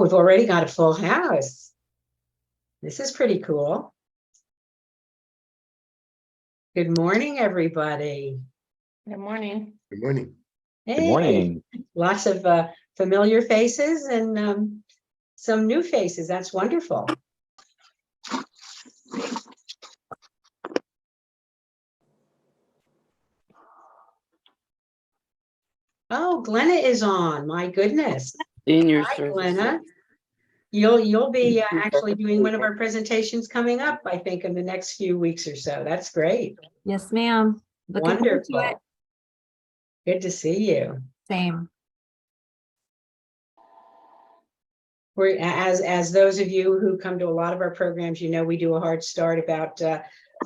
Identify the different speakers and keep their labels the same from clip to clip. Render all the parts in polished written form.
Speaker 1: Oh, we've already got a full house. This is pretty cool. Good morning, everybody.
Speaker 2: Good morning.
Speaker 3: Good morning.
Speaker 1: Hey,
Speaker 4: Good morning.
Speaker 1: lots of familiar faces and some new faces. That's wonderful. Oh, Glenna is on. My goodness.
Speaker 2: Senior
Speaker 1: Hi,
Speaker 2: services.
Speaker 1: Glenna. You'll be actually doing one of our presentations coming up, I think, in the next few weeks or so. That's great.
Speaker 5: Yes, ma'am. Looking forward to it.
Speaker 1: Wonderful. Good to see you.
Speaker 5: Same.
Speaker 1: We're, as those of you who come to a lot of our programs, you know, we do a hard start about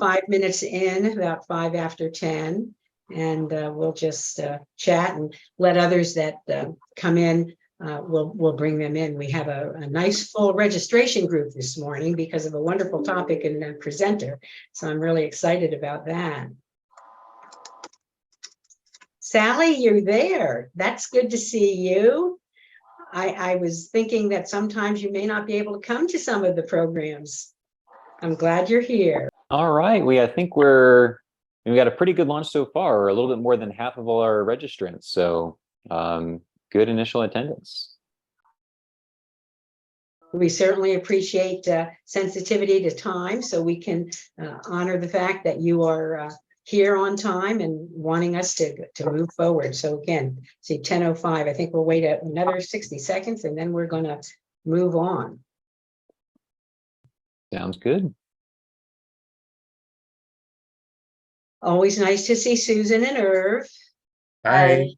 Speaker 1: 5 minutes in, about 5 after 10, and we'll just chat and let others that come in, we'll bring them in. We have a nice full registration group this morning because of a wonderful topic and presenter, so I'm really excited about that. Sally, you're there. That's good to see you. I was thinking that sometimes you may not be able to come to some of the programs. I'm glad you're here.
Speaker 4: All right. I think we got a pretty good launch so far. We're a little bit more than half of all our registrants. So good initial attendance.
Speaker 1: We certainly appreciate sensitivity to time, so we can honor the fact that you are here on time and wanting us to move forward. So again, see 10:05, I think we'll wait another 60 seconds and then we're going to move on.
Speaker 4: Sounds good.
Speaker 1: Always nice to see Susan and Irv.
Speaker 3: Hi.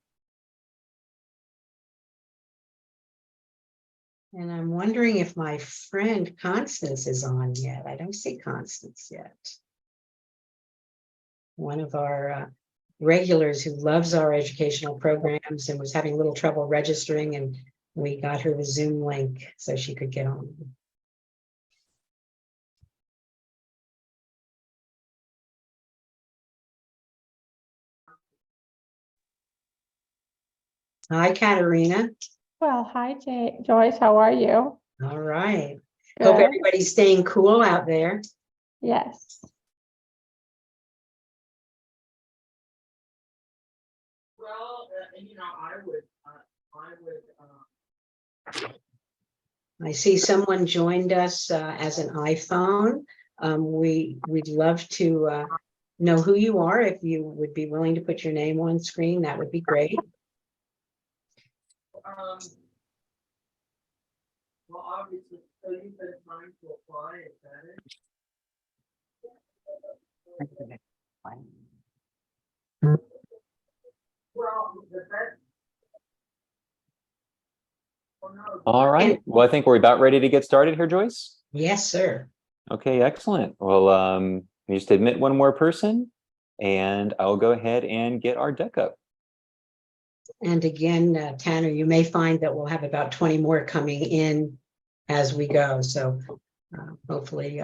Speaker 1: And I'm wondering if my friend Constance is on yet. I don't see Constance yet. One of our regulars who loves our educational programs and was having a little trouble registering, and we got her the Zoom link so she could get on. Hi, Katerina.
Speaker 2: Well, hi, Joyce. How are you?
Speaker 1: All right.
Speaker 2: Good.
Speaker 1: Hope everybody's staying cool out there.
Speaker 2: Yes.
Speaker 6: Well, you know, I would.
Speaker 1: I see someone joined us as an iPhone. We'd love to know who you are. If you would be willing to put your name on screen, that would be great.
Speaker 6: Well, obviously, so you've been trying to apply, is that it? Well, the best. Oh, no.
Speaker 4: All right. Well, I think we're about ready to get started here, Joyce.
Speaker 1: Yes, sir.
Speaker 4: Okay, excellent. Well, we just admit one more person and I'll go ahead and get our deck up.
Speaker 1: And again, Tanner, you may find that we'll have about 20 more coming in as we go. So hopefully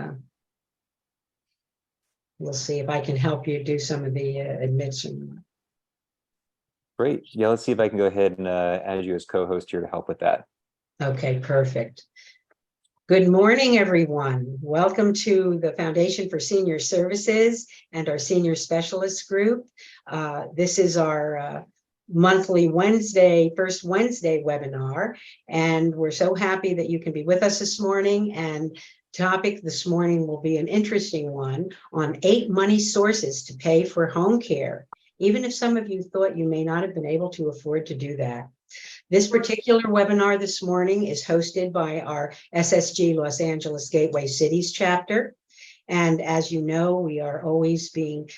Speaker 1: we'll see if I can help you do some of the admission.
Speaker 4: Great. Yeah, let's see if I can go ahead and add you as co-host here to help with that. Okay,
Speaker 1: perfect. Good morning, everyone. Welcome to the Foundation for Senior Services and our Senior Specialist Group. This is our monthly first Wednesday webinar, and we're so happy that you can be with us this morning. And topic this morning will be an interesting one on 8 money sources to pay for home care, even if some of you thought you may not have been able to afford to do that. This particular webinar this morning is hosted by our SSG Los Angeles Gateway Cities chapter. And as you know, we are always being,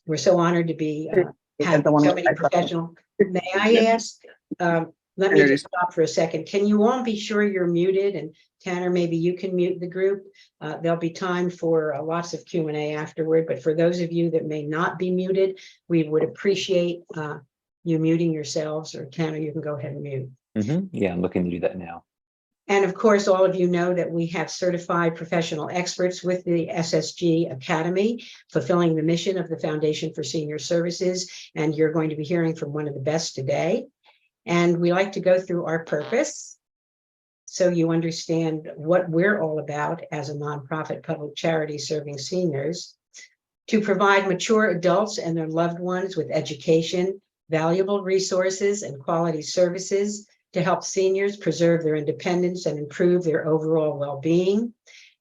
Speaker 1: we're so honored to be having so many professional. May I ask, let me just stop for a second. Can you all be sure you're muted? And Tanner, maybe you can mute the group. There'll be time for lots of Q&A afterward, but for those of you that may not be muted, we would appreciate you muting yourselves, or Tanner, you can go ahead and mute.
Speaker 4: Yeah, I'm looking to do that now.
Speaker 1: And of course, all of you know that we have certified professional experts with the SSG Academy, fulfilling the mission of the Foundation for Senior Services. And you're going to be hearing from one of the best today. And we like to go through our purpose. so you understand what we're all about as a nonprofit public charity serving seniors, to provide mature adults and their loved ones with education, valuable resources, and quality services to help seniors preserve their independence and improve their overall well-being,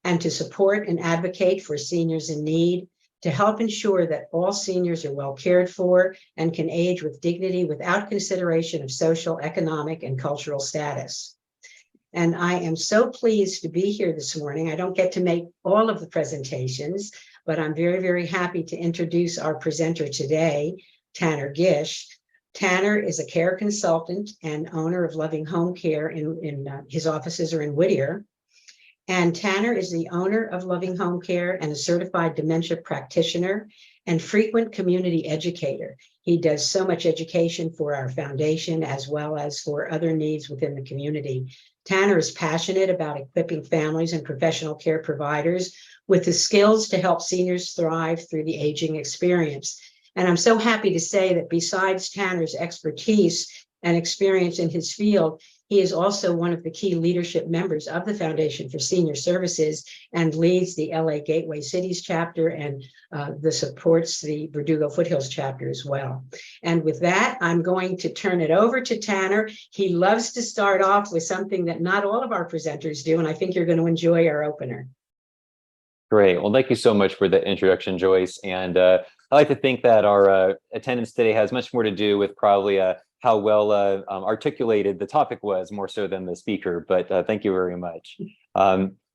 Speaker 1: and to support and advocate for seniors in need, to help ensure that all seniors are well cared for and can age with dignity without consideration of social, economic, and cultural status. And I am so pleased to be here this morning. I don't get to make all of the presentations, but I'm very, very happy to introduce our presenter today, Tanner Gish. Tanner is a care consultant and owner of Loving Home Care his offices are in Whittier. And Tanner is the owner of Loving Home Care and a certified dementia practitioner and frequent community educator. He does so much education for our foundation as well as for other needs within the community. Tanner is passionate about equipping families and professional care providers with the skills to help seniors thrive through the aging experience. And I'm so happy to say that besides Tanner's expertise and experience in his field, he is also one of the key leadership members of the Foundation for Senior Services and leads the LA Gateway Cities chapter and supports the Verdugo Foothills chapter as well. And with that, I'm going to turn it over to Tanner. He loves to start off with something that not all of our presenters do, and I think you're going to enjoy our opener.
Speaker 4: Great. Well, thank you so much for the introduction, Joyce. And I like to think that our attendance today has much more to do with probably how well articulated the topic was, more so than the speaker, but thank you very much.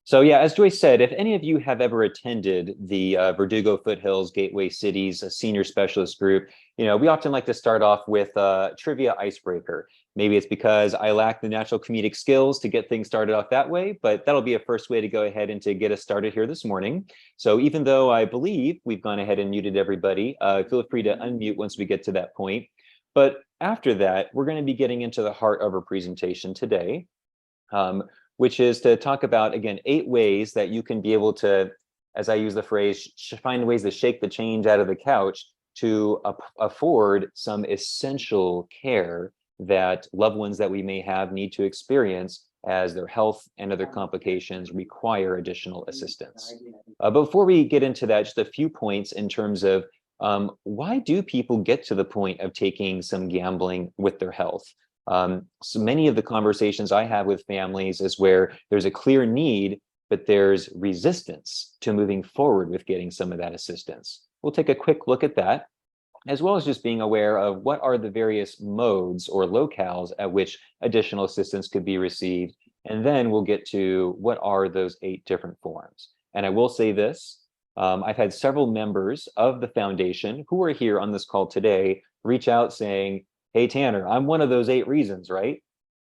Speaker 4: So yeah, as Joyce said, if any of you have ever attended the Verdugo Foothills Gateway Cities Senior Specialist Group, we often like to start off with a trivia icebreaker. Maybe it's because I lack the natural comedic skills to get things started off that way, but that'll be a first way to go ahead and to get us started here this morning. So even though I believe we've gone ahead and muted everybody, feel free to unmute once we get to that point. But after that, we're going to be getting into the heart of our presentation today, which is to talk about, again, 8 ways that you can be able to, as I use the phrase, find ways to shake the change out of the couch to afford some essential care that loved ones that we may have need to experience as their health and other complications require additional assistance. Before we get into that, just a few points in terms of why do people get to the point of taking some gambling with their health? So many of the conversations I have with families is where there's a clear need, but there's resistance to moving forward with getting some of that assistance. We'll take a quick look at that, as well as just being aware of what are the various modes or locales at which additional assistance could be received. And then we'll get to what are those 8 different forms. And I will say this, I've had several members of the foundation who are here on this call today reach out saying, hey, Tanner, I'm one of those 8 reasons, right?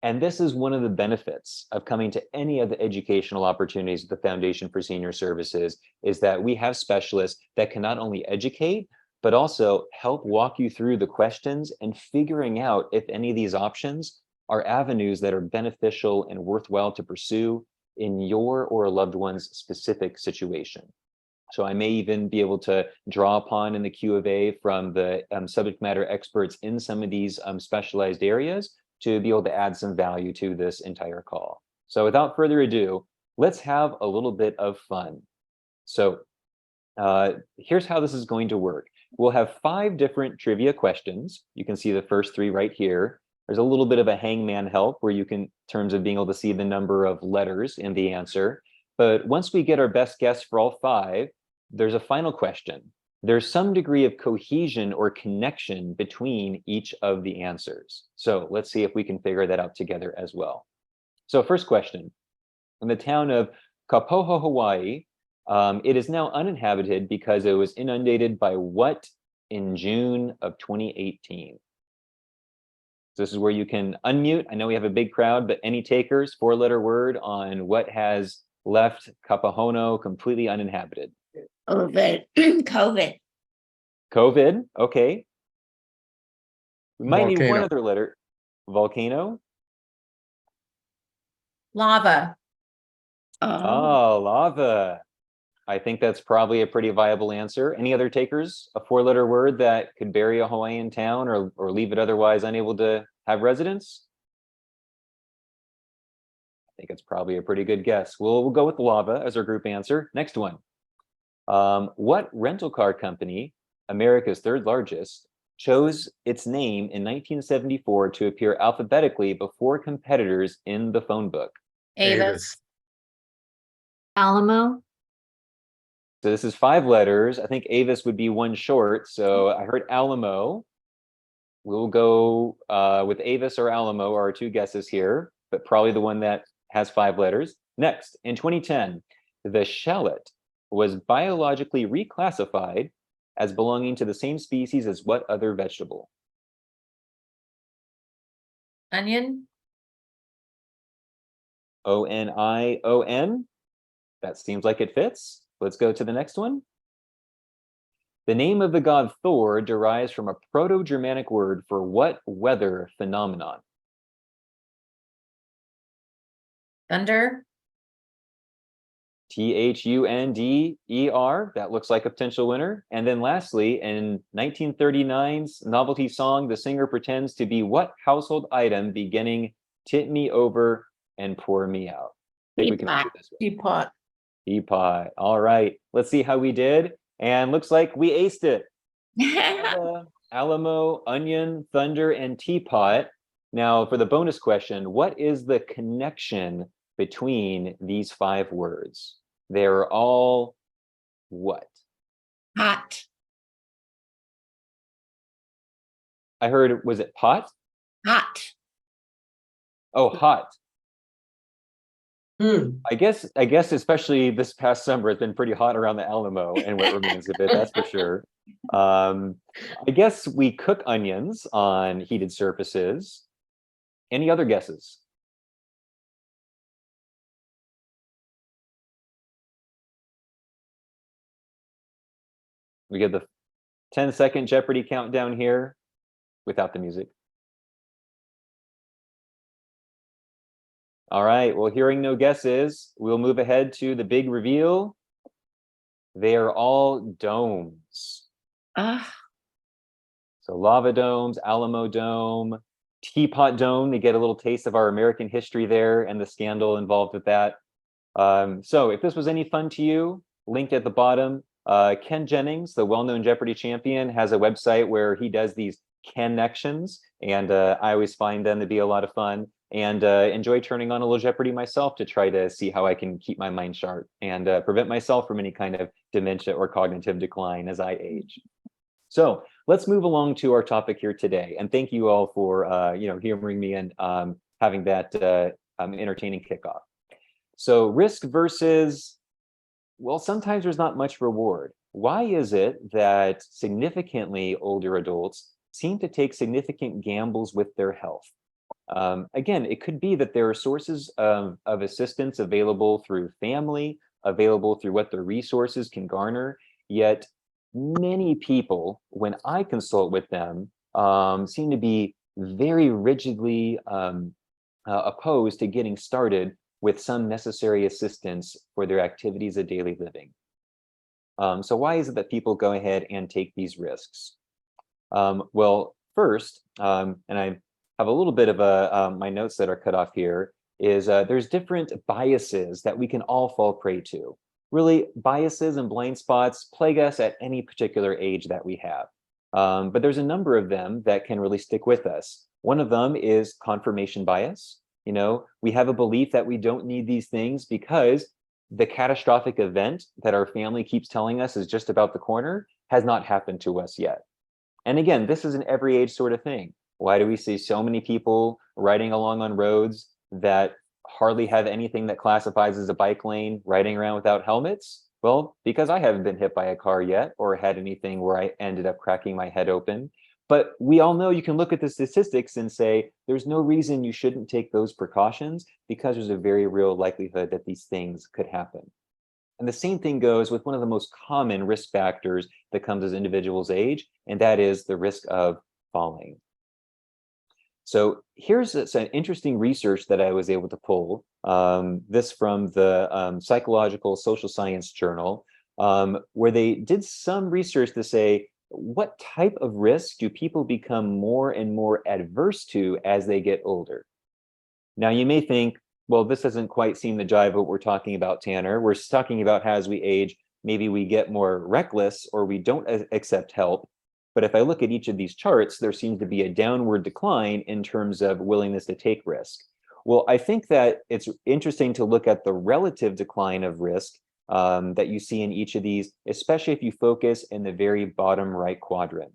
Speaker 4: And this is one of the benefits of coming to any of the educational opportunities at the Foundation for Senior Services, is that we have specialists that can not only educate, but also help walk you through the questions and figuring out if any of these options are avenues that are beneficial and worthwhile to pursue in your or a loved one's specific situation. So I may even be able to draw upon in the Q of A from the subject matter experts in some of these specialized areas to be able to add some value to this entire call. So without further ado, let's have a little bit of fun. So here's how this is going to work. We'll have 5 different trivia questions. You can see the first 3 right here. There's a little bit of a hangman help where you can, in terms of being able to see the number of letters in the answer. But once we get our best guess for all 5, there's a final question. There's some degree of cohesion or connection between each of the answers. So let's see if we can figure that out together as well. So first question. In the town of Kapoho, Hawaii, it is now uninhabited because it was inundated by what in June of 2018? So this is where you can unmute. I know we have a big crowd, but any takers, 4-letter word on what has left Kapohono completely uninhabited?
Speaker 3: COVID.
Speaker 4: COVID, okay. We might need one
Speaker 7: Volcano.
Speaker 4: other letter. Volcano?
Speaker 3: Lava.
Speaker 4: Oh, lava. I think that's probably a pretty viable answer. Any other takers? A 4-letter word that could bury a Hawaiian town or leave it otherwise unable to have residents? think it's probably a pretty good guess. We'll go with lava as our group answer. Next one. What rental car company, America's third largest, chose its name in 1974 to appear alphabetically before competitors in the phone book?
Speaker 3: Avis.
Speaker 5: Alamo.
Speaker 4: So this is 5 letters. I think Avis would be one short. So I heard Alamo. We'll go with Avis or Alamo are our 2 guesses here, but probably the one that has 5 letters. Next, in 2010, the shallot was biologically reclassified as belonging to the same species as what other vegetable?
Speaker 3: Onion.
Speaker 4: Onion. That seems like it fits. Let's go to the next one. The name of the god Thor derives from a Proto-Germanic word for what weather phenomenon?
Speaker 3: Thunder.
Speaker 4: Thunder. That looks like a potential winner. And then lastly, in 1939's novelty song, the singer pretends to be what household item beginning tip me over and pour me out? I think we can answer this one.
Speaker 3: Teapot.
Speaker 4: Teapot. All right. Let's see how we did. And looks like we aced it. Alamo, onion, thunder, and teapot. Now, for the bonus question, what is the connection between these 5 words? They're all what?
Speaker 3: Hot.
Speaker 4: I heard, was it pot?
Speaker 3: Hot.
Speaker 4: Oh, hot.
Speaker 1: Hmm.
Speaker 4: I guess especially this past summer, it's been pretty hot around the Alamo and what remains of it, that's for sure. I guess we cook onions on heated surfaces. Any other guesses? We get the 10-second Jeopardy countdown here without the music. All right, well, hearing no guesses, we'll move ahead to the big reveal. They are all domes.
Speaker 3: Ah,
Speaker 4: So lava domes, Alamo Dome, Teapot Dome, to get a little taste of our American history there and the scandal involved with that. So if this was any fun to you, linked at the bottom, Ken Jennings, the well-known Jeopardy champion, has a website where he does these connections, and I always find them to be a lot of fun, and enjoy turning on a little Jeopardy myself to try to see how I can keep my mind sharp and prevent myself from any kind of dementia or cognitive decline as I age. So let's move along to our topic here today, and thank you all for humoring me and having that entertaining kickoff. So risk versus, well, sometimes there's not much reward. Why is it that significantly older adults seem to take significant gambles with their health? Again, it could be that there are sources of assistance available through family, available through what their resources can garner, yet many people, when I consult with them, seem to be very rigidly opposed to getting started with some necessary assistance for their activities of daily living. So why is it that people go ahead and take these risks? Well, first, and I have a little bit of my notes that are cut off here, is there's different biases that we can all fall prey to. Really, biases and blind spots plague us at any particular age that we have. But there's a number of them that can really stick with us. One of them is confirmation bias. You know, we have a belief that we don't need these things because the catastrophic event that our family keeps telling us is just about the corner has not happened to us yet. And again, this is an every age sort of thing. Why do we see so many people riding along on roads that hardly have anything that classifies as a bike lane, riding around without helmets? Well, because I haven't been hit by a car yet or had anything where I ended up cracking my head open. But we all know you can look at the statistics and say, there's no reason you shouldn't take those precautions because there's a very real likelihood that these things could happen. And the same thing goes with one of the most common risk factors that comes as individuals age, and that is the risk of falling. So here's an interesting research that I was able to pull, this from the Psychological Social Science Journal, where they did some research to say, what type of risk do people become more and more adverse to as they get older? Now, you may think, Well, this doesn't quite seem to jive what we're talking about, Tanner. We're talking about how as we age, maybe we get more reckless or we don't accept help. But if I look at each of these charts, there seems to be a downward decline in terms of willingness to take risk. Well, I think that it's interesting to look at the relative decline of risk that you see in each of these, especially if you focus in the very bottom right quadrant.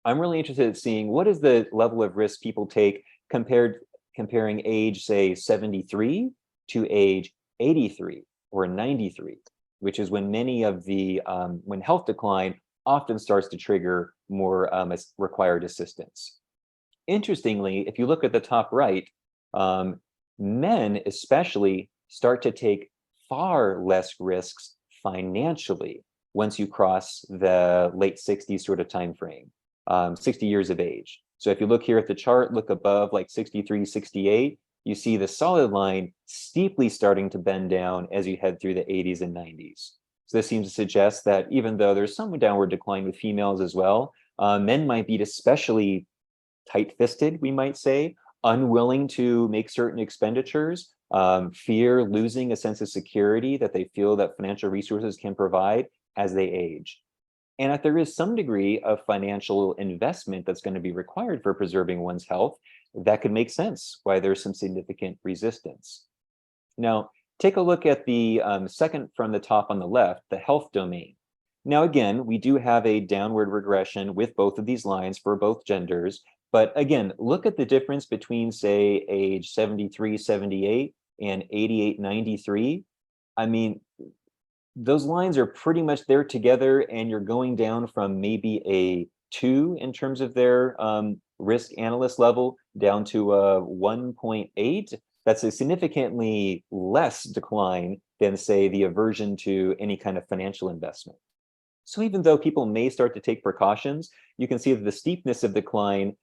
Speaker 4: I'm really interested in seeing what is the level of risk people take comparing age, say, 73 to age 83 or 93, which is when many of the when health decline often starts to trigger more required assistance. Interestingly, if you look at the top right, men especially start to take far less risks financially once you cross the late 60s sort of time frame, 60 years of age. So if you look here at the chart, look above like 63, 68, you see the solid line steeply starting to bend down as you head through the 80s and 90s. So this seems to suggest that even though there's some downward decline with females as well, men might be especially tight-fisted, we might say, unwilling to make certain expenditures, fear losing a sense of security that they feel that financial resources can provide as they age. And if there is some degree of financial investment that's going to be required for preserving one's health, that could make sense why there's some significant resistance. Now, take a look at the second from the top on the left, the health domain. Now, again, we do have a downward regression with both of these lines for both genders. But again, look at the difference between, say, age 73, 78 and 88, 93. I mean, those lines are pretty much there together, and you're going down from maybe a 2 in terms of their risk analyst level down to a 1.8. That's a significantly less decline than, say, the aversion to any kind of financial investment. So even though people may start to take precautions, you can see that the steepness of decline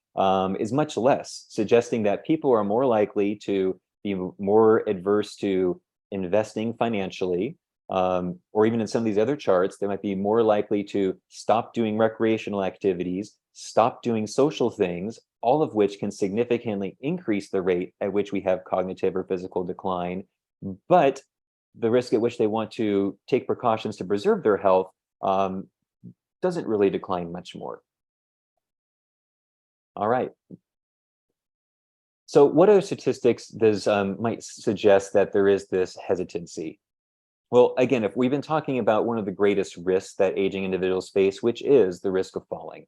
Speaker 4: is much less, suggesting that people are more likely to be more adverse to investing financially, or even in some of these other charts, they might be more likely to stop doing recreational activities, stop doing social things, all of which can significantly increase the rate at which we have cognitive or physical decline. But the risk at which they want to take precautions to preserve their health doesn't really decline much more. All right. So what other statistics does might suggest that there is this hesitancy? Well, again, if we've been talking about one of the greatest risks that aging individuals face, which is the risk of falling.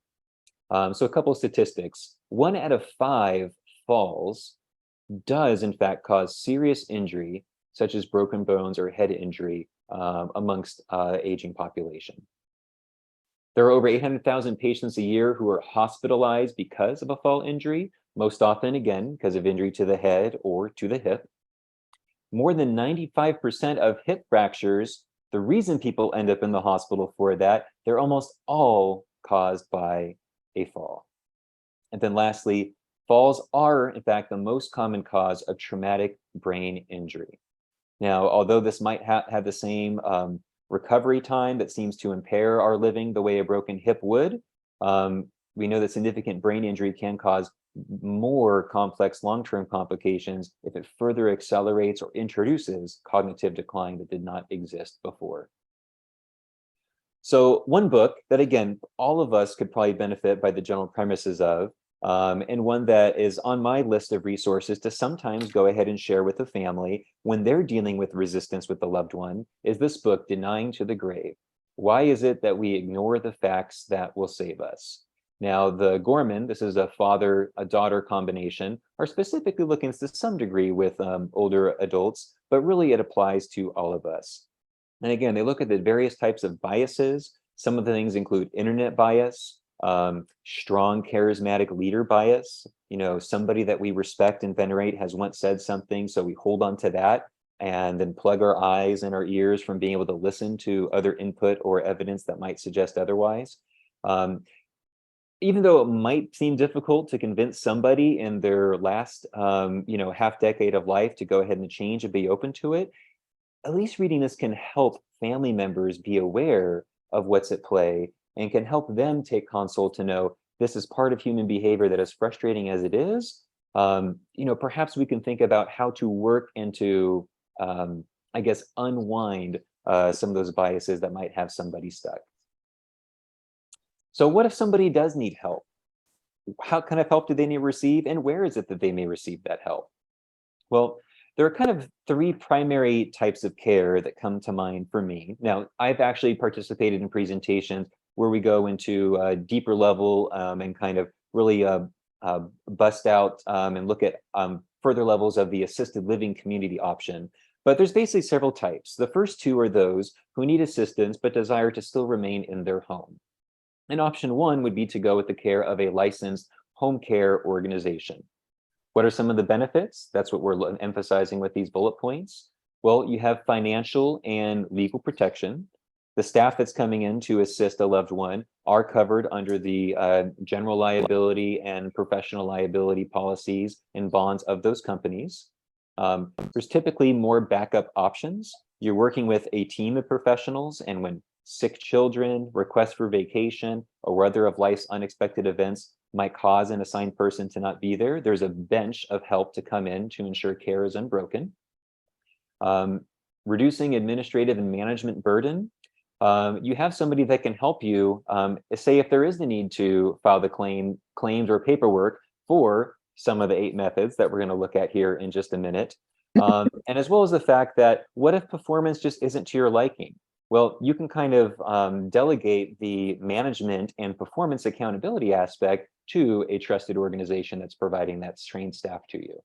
Speaker 4: So a couple of statistics. 1 out of 5 falls does in fact cause serious injury, such as broken bones or head injury amongst aging population. There are over 800,000 patients a year who are hospitalized because of a fall injury, most often, again, because of injury to the head or to the hip. More than 95% of hip fractures, the reason people end up in the hospital for that, they're almost all caused by a fall. And then lastly, falls are, in fact, the most common cause of traumatic brain injury. Now, although this might have the same recovery time that seems to impair our living the way a broken hip would, we know that significant brain injury can cause more complex long-term complications if it further accelerates or introduces cognitive decline that did not exist before. So one book that, again, all of us could probably benefit by the general premises of, and one that is on my list of resources to sometimes go ahead and share with the family when they're dealing with resistance with the loved one, is this book, Denying to the Grave. Why is it that we ignore the facts that will save us? Now, the Gorman, this is a father-daughter combination, are specifically looking to some degree with older adults, but really it applies to all of us. And again, they look at the various types of biases. Some of the things include internet bias, strong charismatic leader bias. You know, somebody that we respect and venerate has once said something, so we hold on to that and then plug our eyes and our ears from being able to listen to other input or evidence that might suggest otherwise. Even though it might seem difficult to convince somebody in their last, half decade of life to go ahead and change and be open to it, at least reading this can help family members be aware of what's at play and can help them take console to know this is part of human behavior that, as frustrating as it is, Perhaps we can think about how to work into, I guess, unwind some of those biases that might have somebody stuck. So what if somebody does need help? How kind of help do they need to receive, and where is it that they may receive that help? Well, there are kind of three primary types of care that come to mind for me. Now, I've actually participated in presentations where we go into a deeper level and kind of really bust out and look at further levels of the assisted living community option. But there's basically several types. The first two are those who need assistance but desire to still remain in their home. And option one would be to go with the care of a licensed home care organization. What are some of the benefits? That's what we're emphasizing with these bullet points. Well, you have financial and legal protection. The staff that's coming in to assist a loved one are covered under the general liability and professional liability policies and bonds of those companies. There's typically more backup options. You're working with a team of professionals, and when sick children, requests for vacation, or other of life's unexpected events might cause an assigned person to not be there, there's a bench of help to come in to ensure care is unbroken. Reducing administrative and management burden. You have somebody that can help you, say if there is the need to file the claims or paperwork for some of the 8 methods that we're going to look at here in just a minute. And as well as the fact that what if performance just isn't to your liking? Well, you can kind of delegate the management and performance accountability aspect to a trusted organization that's providing that trained staff to you.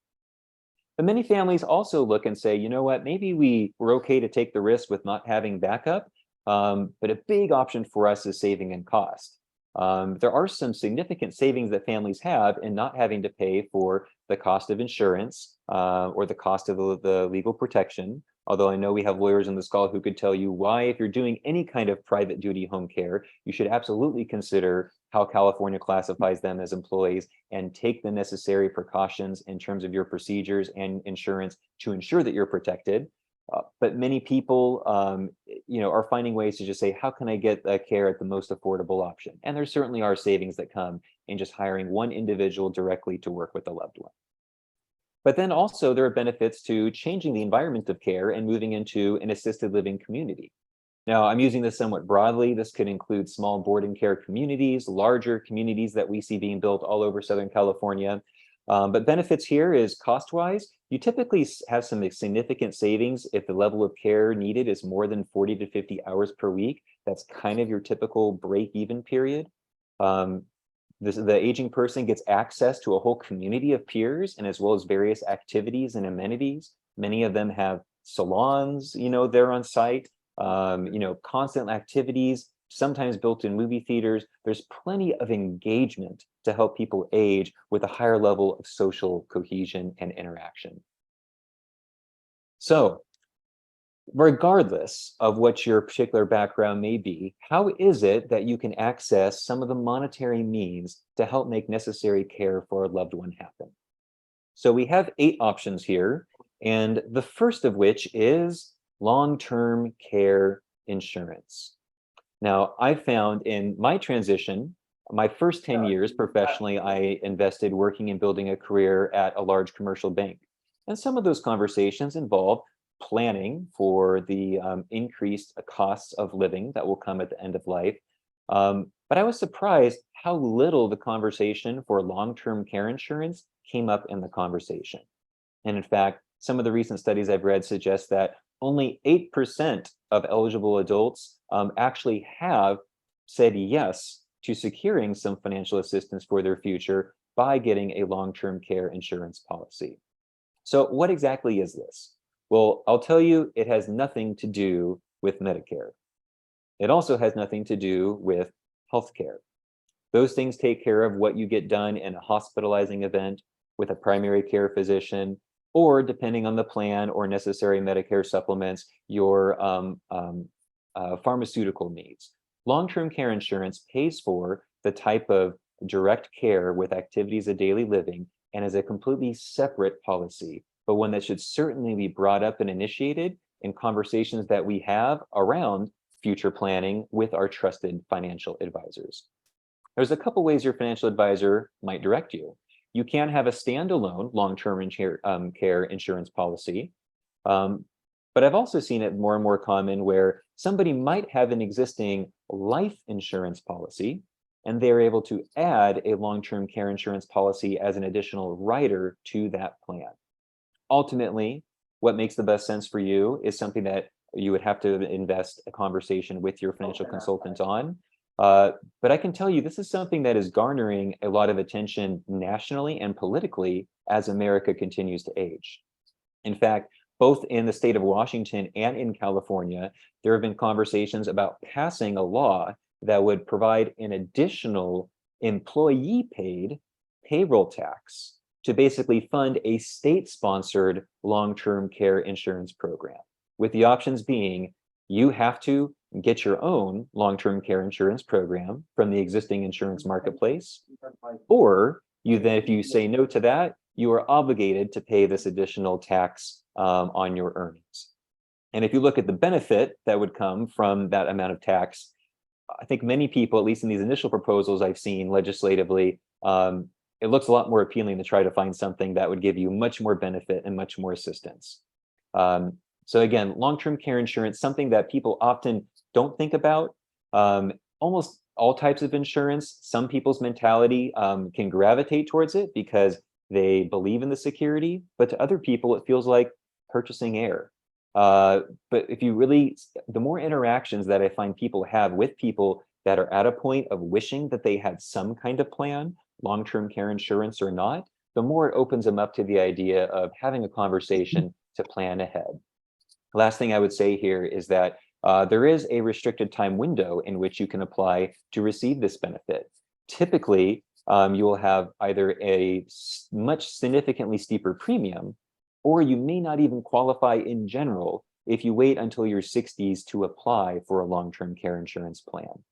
Speaker 4: But many families also look and say, you know what, maybe we're okay to take the risk with not having backup, but a big option for us is saving in cost. There are some significant savings that families have in not having to pay for the cost of insurance or the cost of the legal protection. Although I know we have lawyers in this call who could tell you why, if you're doing any kind of private duty home care, you should absolutely consider how California classifies them as employees and take the necessary precautions in terms of your procedures and insurance to ensure that you're protected. But many people, are finding ways to just say, how can I get care at the most affordable option? And there certainly are savings that come in just hiring one individual directly to work with a loved one. But then also there are benefits to changing the environment of care and moving into an assisted living community. Now, I'm using this somewhat broadly. This could include small boarding care communities, larger communities that we see being built all over Southern California. But benefits here is cost-wise, you typically have some significant savings if the level of care needed is more than 40 to 50 hours per week. That's kind of your typical break-even period. The aging person gets access to a whole community of peers, and as well as various activities and amenities. Many of them have salons, there on site, constant activities, sometimes built-in movie theaters. There's plenty of engagement to help people age with a higher level of social cohesion and interaction. So, regardless of what your particular background may be, how is it that you can access some of the monetary means to help make necessary care for a loved one happen? So we have 8 options here, and the first of which is long-term care insurance. Now, I found in my transition, my first 10 years professionally, I invested working and building a career at a large commercial bank. And some of those conversations involve planning for the increased costs of living that will come at the end of life. But I was surprised how little the conversation for long-term care insurance came up in the conversation. And in fact, some of the recent studies I've read suggest that only 8% of eligible adults actually have said yes to securing some financial assistance for their future by getting a long-term care insurance policy. So what exactly is this? Well, I'll tell you, it has nothing to do with Medicare. It also has nothing to do with healthcare. Those things take care of what you get done in a hospitalizing event with a primary care physician, or depending on the plan or necessary Medicare supplements, your pharmaceutical needs. Long-term care insurance pays for the type of direct care with activities of daily living and is a completely separate policy, but one that should certainly be brought up and initiated in conversations that we have around future planning with our trusted financial advisors. There's a couple ways your financial advisor might direct you. you can have a standalone long-term care insurance policy. But I've also seen it more and more common where somebody might have an existing life insurance policy, and they're able to add a long-term care insurance policy as an additional rider to that plan. Ultimately, what makes the best sense for you is something that you would have to invest a conversation with your financial consultant on. But I can tell you, this is something that is garnering a lot of attention nationally and politically as America continues to age. In fact, both in the state of Washington and in California, there have been conversations about passing a law that would provide an additional employee-paid payroll tax to basically fund a state-sponsored long-term care insurance program, with the options being you have to get your own long-term care insurance program from the existing insurance marketplace, or you then, if you say no to that, you are obligated to pay this additional tax on your earnings. And if you look at the benefit that would come from that amount of tax, I think many people, at least in these initial proposals I've seen legislatively, it looks a lot more appealing to try to find something that would give you much more benefit and much more assistance. So again, long-term care insurance, something that people often don't think about. Almost all types of insurance, some people's mentality can gravitate towards it because they believe in the security, but to other people, it feels like purchasing air. But if you really, the more interactions that I find people have with people that are at a point of wishing that they had some kind of plan, long-term care insurance or not, the more it opens them up to the idea of having a conversation to plan ahead. Last thing I would say here is that there is a restricted time window in which you can apply to receive this benefit. Typically, you will have either a much significantly steeper premium, or you may not even qualify in general if you wait until your 60s to apply for a long-term care insurance plan.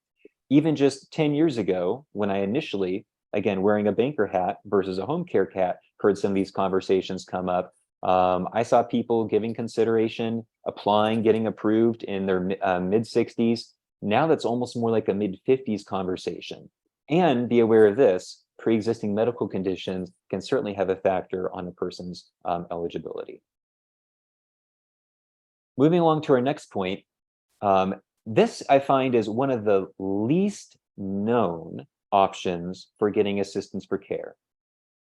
Speaker 4: Even just 10 years ago, when I initially, again, wearing a banker hat versus a home care hat, heard some of these conversations come up, I saw people giving consideration, applying, getting approved in their mid-60s. Now that's almost more like a mid-50s conversation. And be aware of this, pre-existing medical conditions can certainly have a factor on a person's eligibility. Moving along to our next point, this I find is one of the least known options for getting assistance for care.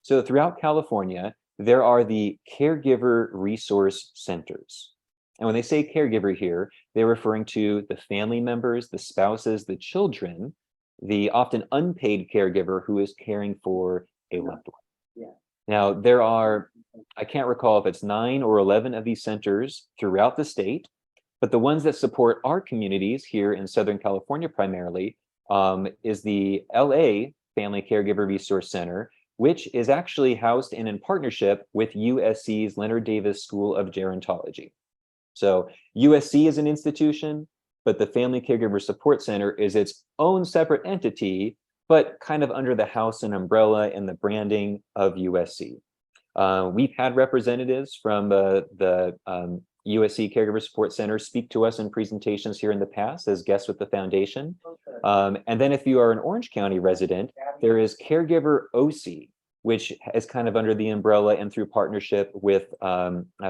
Speaker 4: So throughout California, there are the caregiver resource centers. And when they say caregiver here, they're referring to the family members, the spouses, the children, the often unpaid caregiver who is caring for a loved one.
Speaker 6: Yeah.
Speaker 4: Now, there are, I can't recall if it's 9 or 11 of these centers throughout the state, but the ones that support our communities here in Southern California primarily is the LA Family Caregiver Resource Center, which is actually housed in partnership with USC's Leonard Davis School of Gerontology. So USC is an institution, but the Family Caregiver Support Center is its own separate entity, but kind of under the house and umbrella and the branding of USC. We've had representatives from the USC Caregiver Support Center speak to us in presentations here in the past as guests with the foundation. And then if you are an Orange County resident, there is Caregiver OC, which is kind of under the umbrella and through partnership with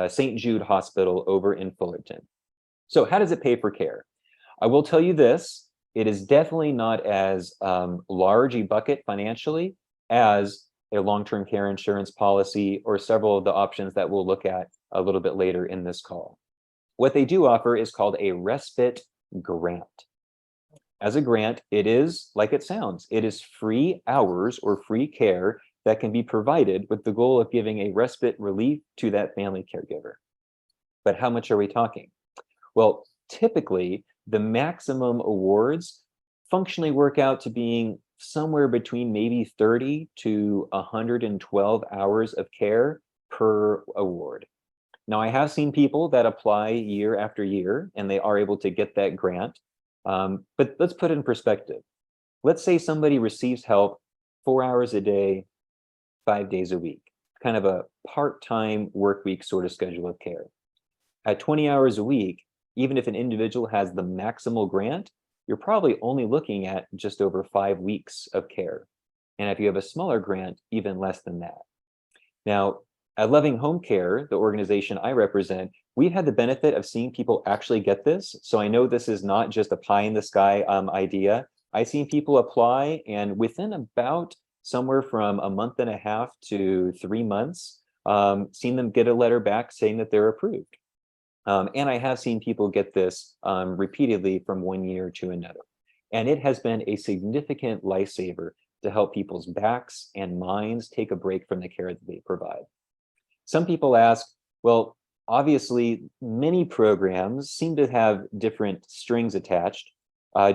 Speaker 4: St. Jude Hospital over in Fullerton. So how does it pay for care? I will tell you this, it is definitely not as large a bucket financially as a long-term care insurance policy or several of the options that we'll look at a little bit later in this call. What they do offer is called a respite grant. As a grant, it is like it sounds. It is free hours or free care that can be provided with the goal of giving a respite relief to that family caregiver. But how much are we talking? Well, typically, the maximum awards functionally work out to being somewhere between maybe 30 to 112 hours of care per award. Now, I have seen people that apply year after year, and they are able to get that grant. But let's put it in perspective. Let's say somebody receives help 4 hours a day, 5 days a week, kind of a part-time work week sort of schedule of care. At 20 hours a week, even if an individual has the maximal grant, you're probably only looking at just over 5 weeks of care. And if you have a smaller grant, even less than that. Now, at Loving Home Care, the organization I represent, we've had the benefit of seeing people actually get this. So I know this is not just a pie in the sky idea. I've seen people apply, and within about somewhere from a month and a half to 3 months, seen them get a letter back saying that they're approved. And I have seen people get this repeatedly from 1 year to another. And it has been a significant lifesaver to help people's backs and minds take a break from the care that they provide. Some people ask, well, obviously, many programs seem to have different strings attached.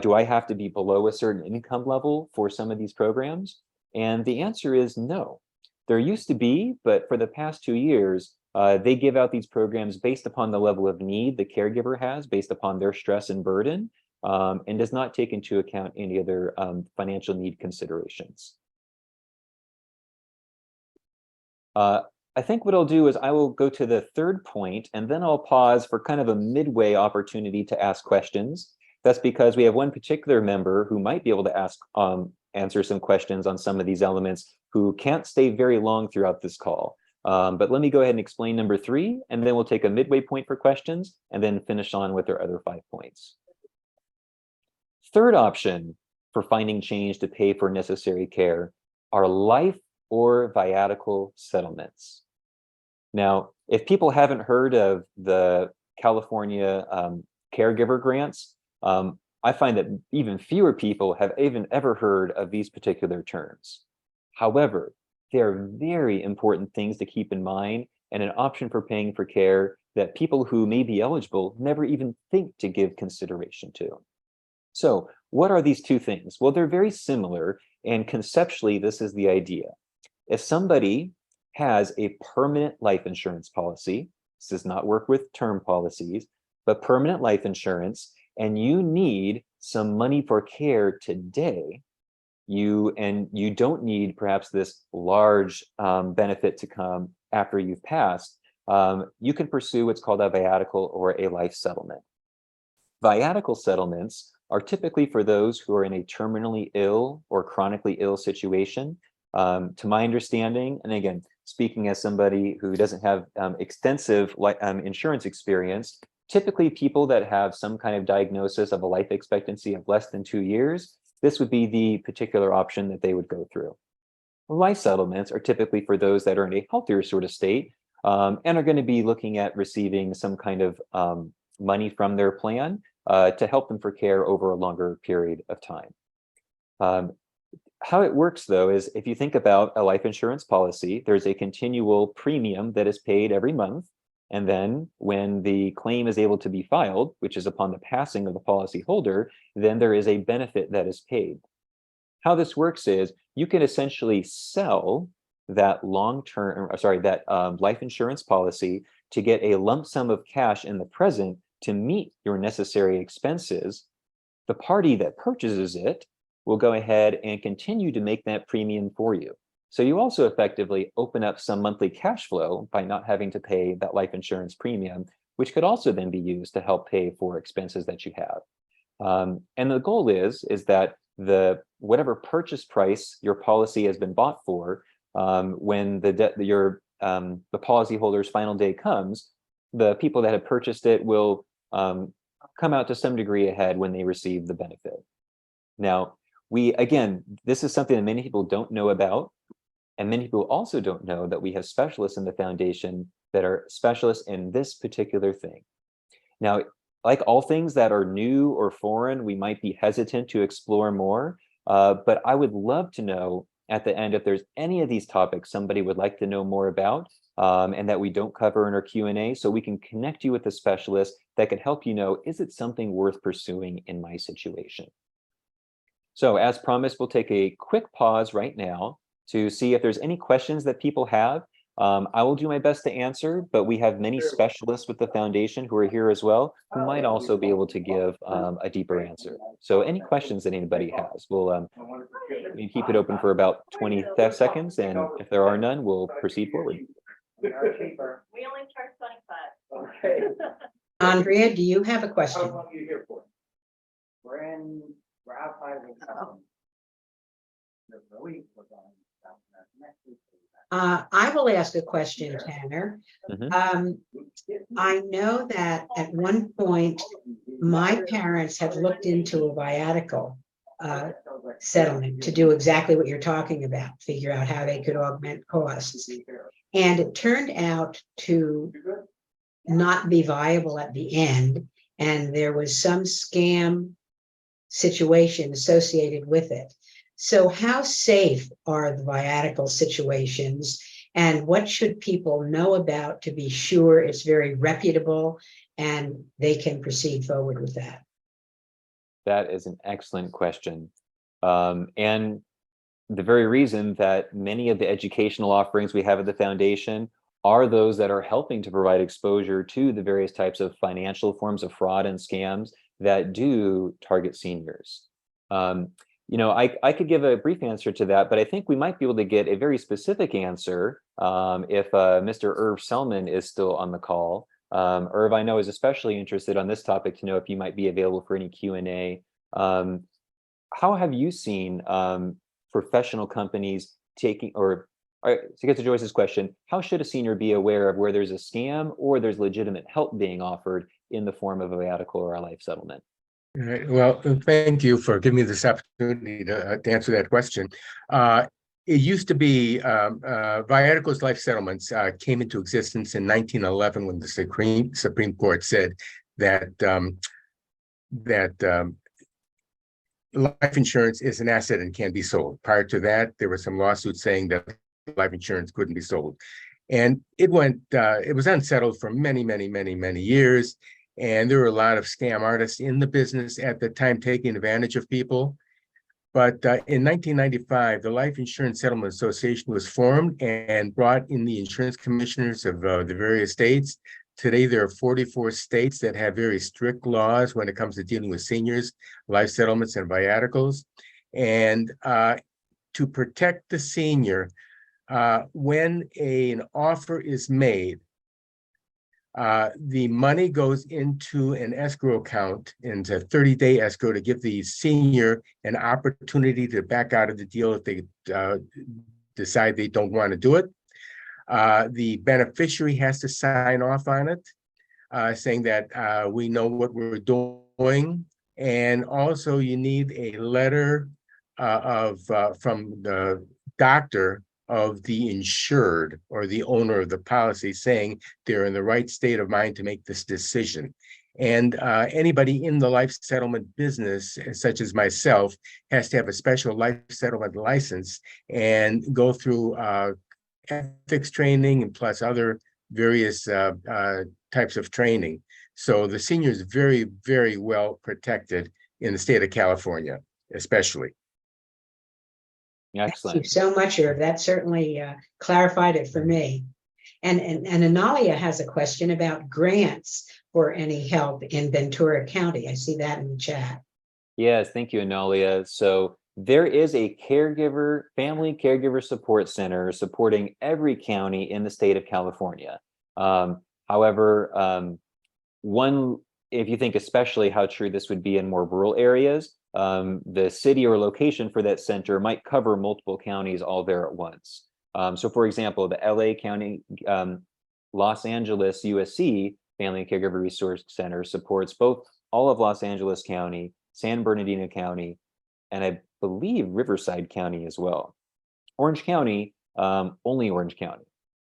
Speaker 4: Do I have to be below a certain income level for some of these programs? And the answer is no. There used to be, but for the past 2 years, they give out these programs based upon the level of need the caregiver has, based upon their stress and burden, and does not take into account any other financial need considerations. I think what I'll do is I will go to the third point, and then I'll pause for kind of a midway opportunity to ask questions. That's because we have one particular member who might be able to answer some questions on some of these elements who can't stay very long throughout this call. But let me go ahead and explain number 3, and then we'll take a midway point for questions, and then finish on with our other 5 points. Third option for finding change to pay for necessary care are life or viatical settlements. Now, if people haven't heard of the California caregiver grants, I find that even fewer people have even ever heard of these particular terms. However, they're very important things to keep in mind and an option for paying for care that people who may be eligible never even think to give consideration to. So what are these two things? Well, they're very similar, and conceptually, this is the idea. If somebody has a permanent life insurance policy, this does not work with term policies, but permanent life insurance, and you need some money for care today, you don't need perhaps this large benefit to come after you've passed, you can pursue what's called a viatical or a life settlement. Viatical settlements are typically for those who are in a terminally ill or chronically ill situation. To my understanding, and again, speaking as somebody who doesn't have extensive insurance experience, typically people that have some kind of diagnosis of a life expectancy of less than 2 years, this would be the particular option that they would go through. Life settlements are typically for those that are in a healthier sort of state and are going to be looking at receiving some kind of money from their plan to help them for care over a longer period of time. How it works, though, is if you think about a life insurance policy, there's a continual premium that is paid every month. And then when the claim is able to be filed, which is upon the passing of the policy holder, then there is a benefit that is paid. How this works is you can essentially sell that life insurance policy to get a lump sum of cash in the present to meet your necessary expenses. The party that purchases it will go ahead and continue to make that premium for you. So you also effectively open up some monthly cash flow by not having to pay that life insurance premium, which could also then be used to help pay for expenses that you have. And the goal is that whatever purchase price your policy has been bought for, when the policyholder's final day comes, the people that have purchased it will come out to some degree ahead when they receive the benefit. Now, this is something that many people don't know about, and many people also don't know that we have specialists in the foundation that are specialists in this particular thing. Now, like all things that are new or foreign, we might be hesitant to explore more, but I would love to know at the end if there's any of these topics somebody would like to know more about and that we don't cover in our Q&A, so we can connect you with a specialist that can help you know, is it something worth pursuing in my situation? So as promised, we'll take a quick pause right now to see if there's any questions that people have. I will do my best to answer, but we have many specialists with the foundation who are here as well, who might also be able to give a deeper answer. So any questions that anybody has, we'll keep it open for about 20 seconds, and if there are none, we'll proceed forward.
Speaker 6: We only charge 25. Okay.
Speaker 1: Andrea, do you have a question?
Speaker 6: How long are you here for? We're outside of the town.
Speaker 1: I will ask a question, Tanner.
Speaker 4: Mhm.
Speaker 1: I know that at one point, my parents had looked into a viatical settlement to do exactly what you're talking about, figure out how they could augment costs. And it turned out to not be viable at the end, and there was some scam situation associated with it. So how safe are the viatical situations, and what should people know about to be sure it's very reputable and they can proceed forward with that?
Speaker 4: That is an excellent question. And the very reason that many of the educational offerings we have at the foundation are those that are helping to provide exposure to the various types of financial forms of fraud and scams that do target seniors. I could give a brief answer to that, but I think we might be able to get a very specific answer if Mr. Irv Selman is still on the call. Irv, I know, is especially interested on this topic to know if you might be available for any Q&A. How have you seen professional companies taking, or to get to Joyce's question, how should a senior be aware of where there's a scam or there's legitimate help being offered in the form of a viatical or a life settlement?
Speaker 7: All right. Well, thank you for giving me this opportunity to answer that question. It used to be viaticals life settlements came into existence in 1911 when the Supreme Court said that life insurance is an asset and can be sold. Prior to that, there were some lawsuits saying that life insurance couldn't be sold. And it was unsettled for many, many, many, many years. And there were a lot of scam artists in the business at the time taking advantage of people. But in 1995, the Life Insurance Settlement Association was formed and brought in the insurance commissioners of the various states. Today, there are 44 states that have very strict laws when it comes to dealing with seniors, life settlements, and viaticals. And to protect the senior, when an offer is made, the money goes into an escrow account, and it's a 30-day escrow to give the senior an opportunity to back out of the deal if they decide they don't want to do it. The beneficiary has to sign off on it, saying that we know what we're doing. And also you need a letter from the doctor of the insured or the owner of the policy saying they're in the right state of mind to make this decision. And anybody in the life settlement business, such as myself, has to have a special life settlement license and go through ethics training and plus other various types of training. So the senior is very, very well protected in the state of California, especially.
Speaker 4: Excellent.
Speaker 1: Thank you so much, Irv. That certainly clarified it for me. And Analia has a question about grants for any help in Ventura County. I see that in the chat.
Speaker 4: Yes, thank you, Analia. So there is a family caregiver support center supporting every county in the state of California. However, if you think especially how true this would be in more rural areas, the city or location for that center might cover multiple counties all there at once. So for example, the LA County, Los Angeles USC Family Caregiver Resource Center supports all of Los Angeles County, San Bernardino County, and I believe Riverside County as well. Orange County, only Orange County.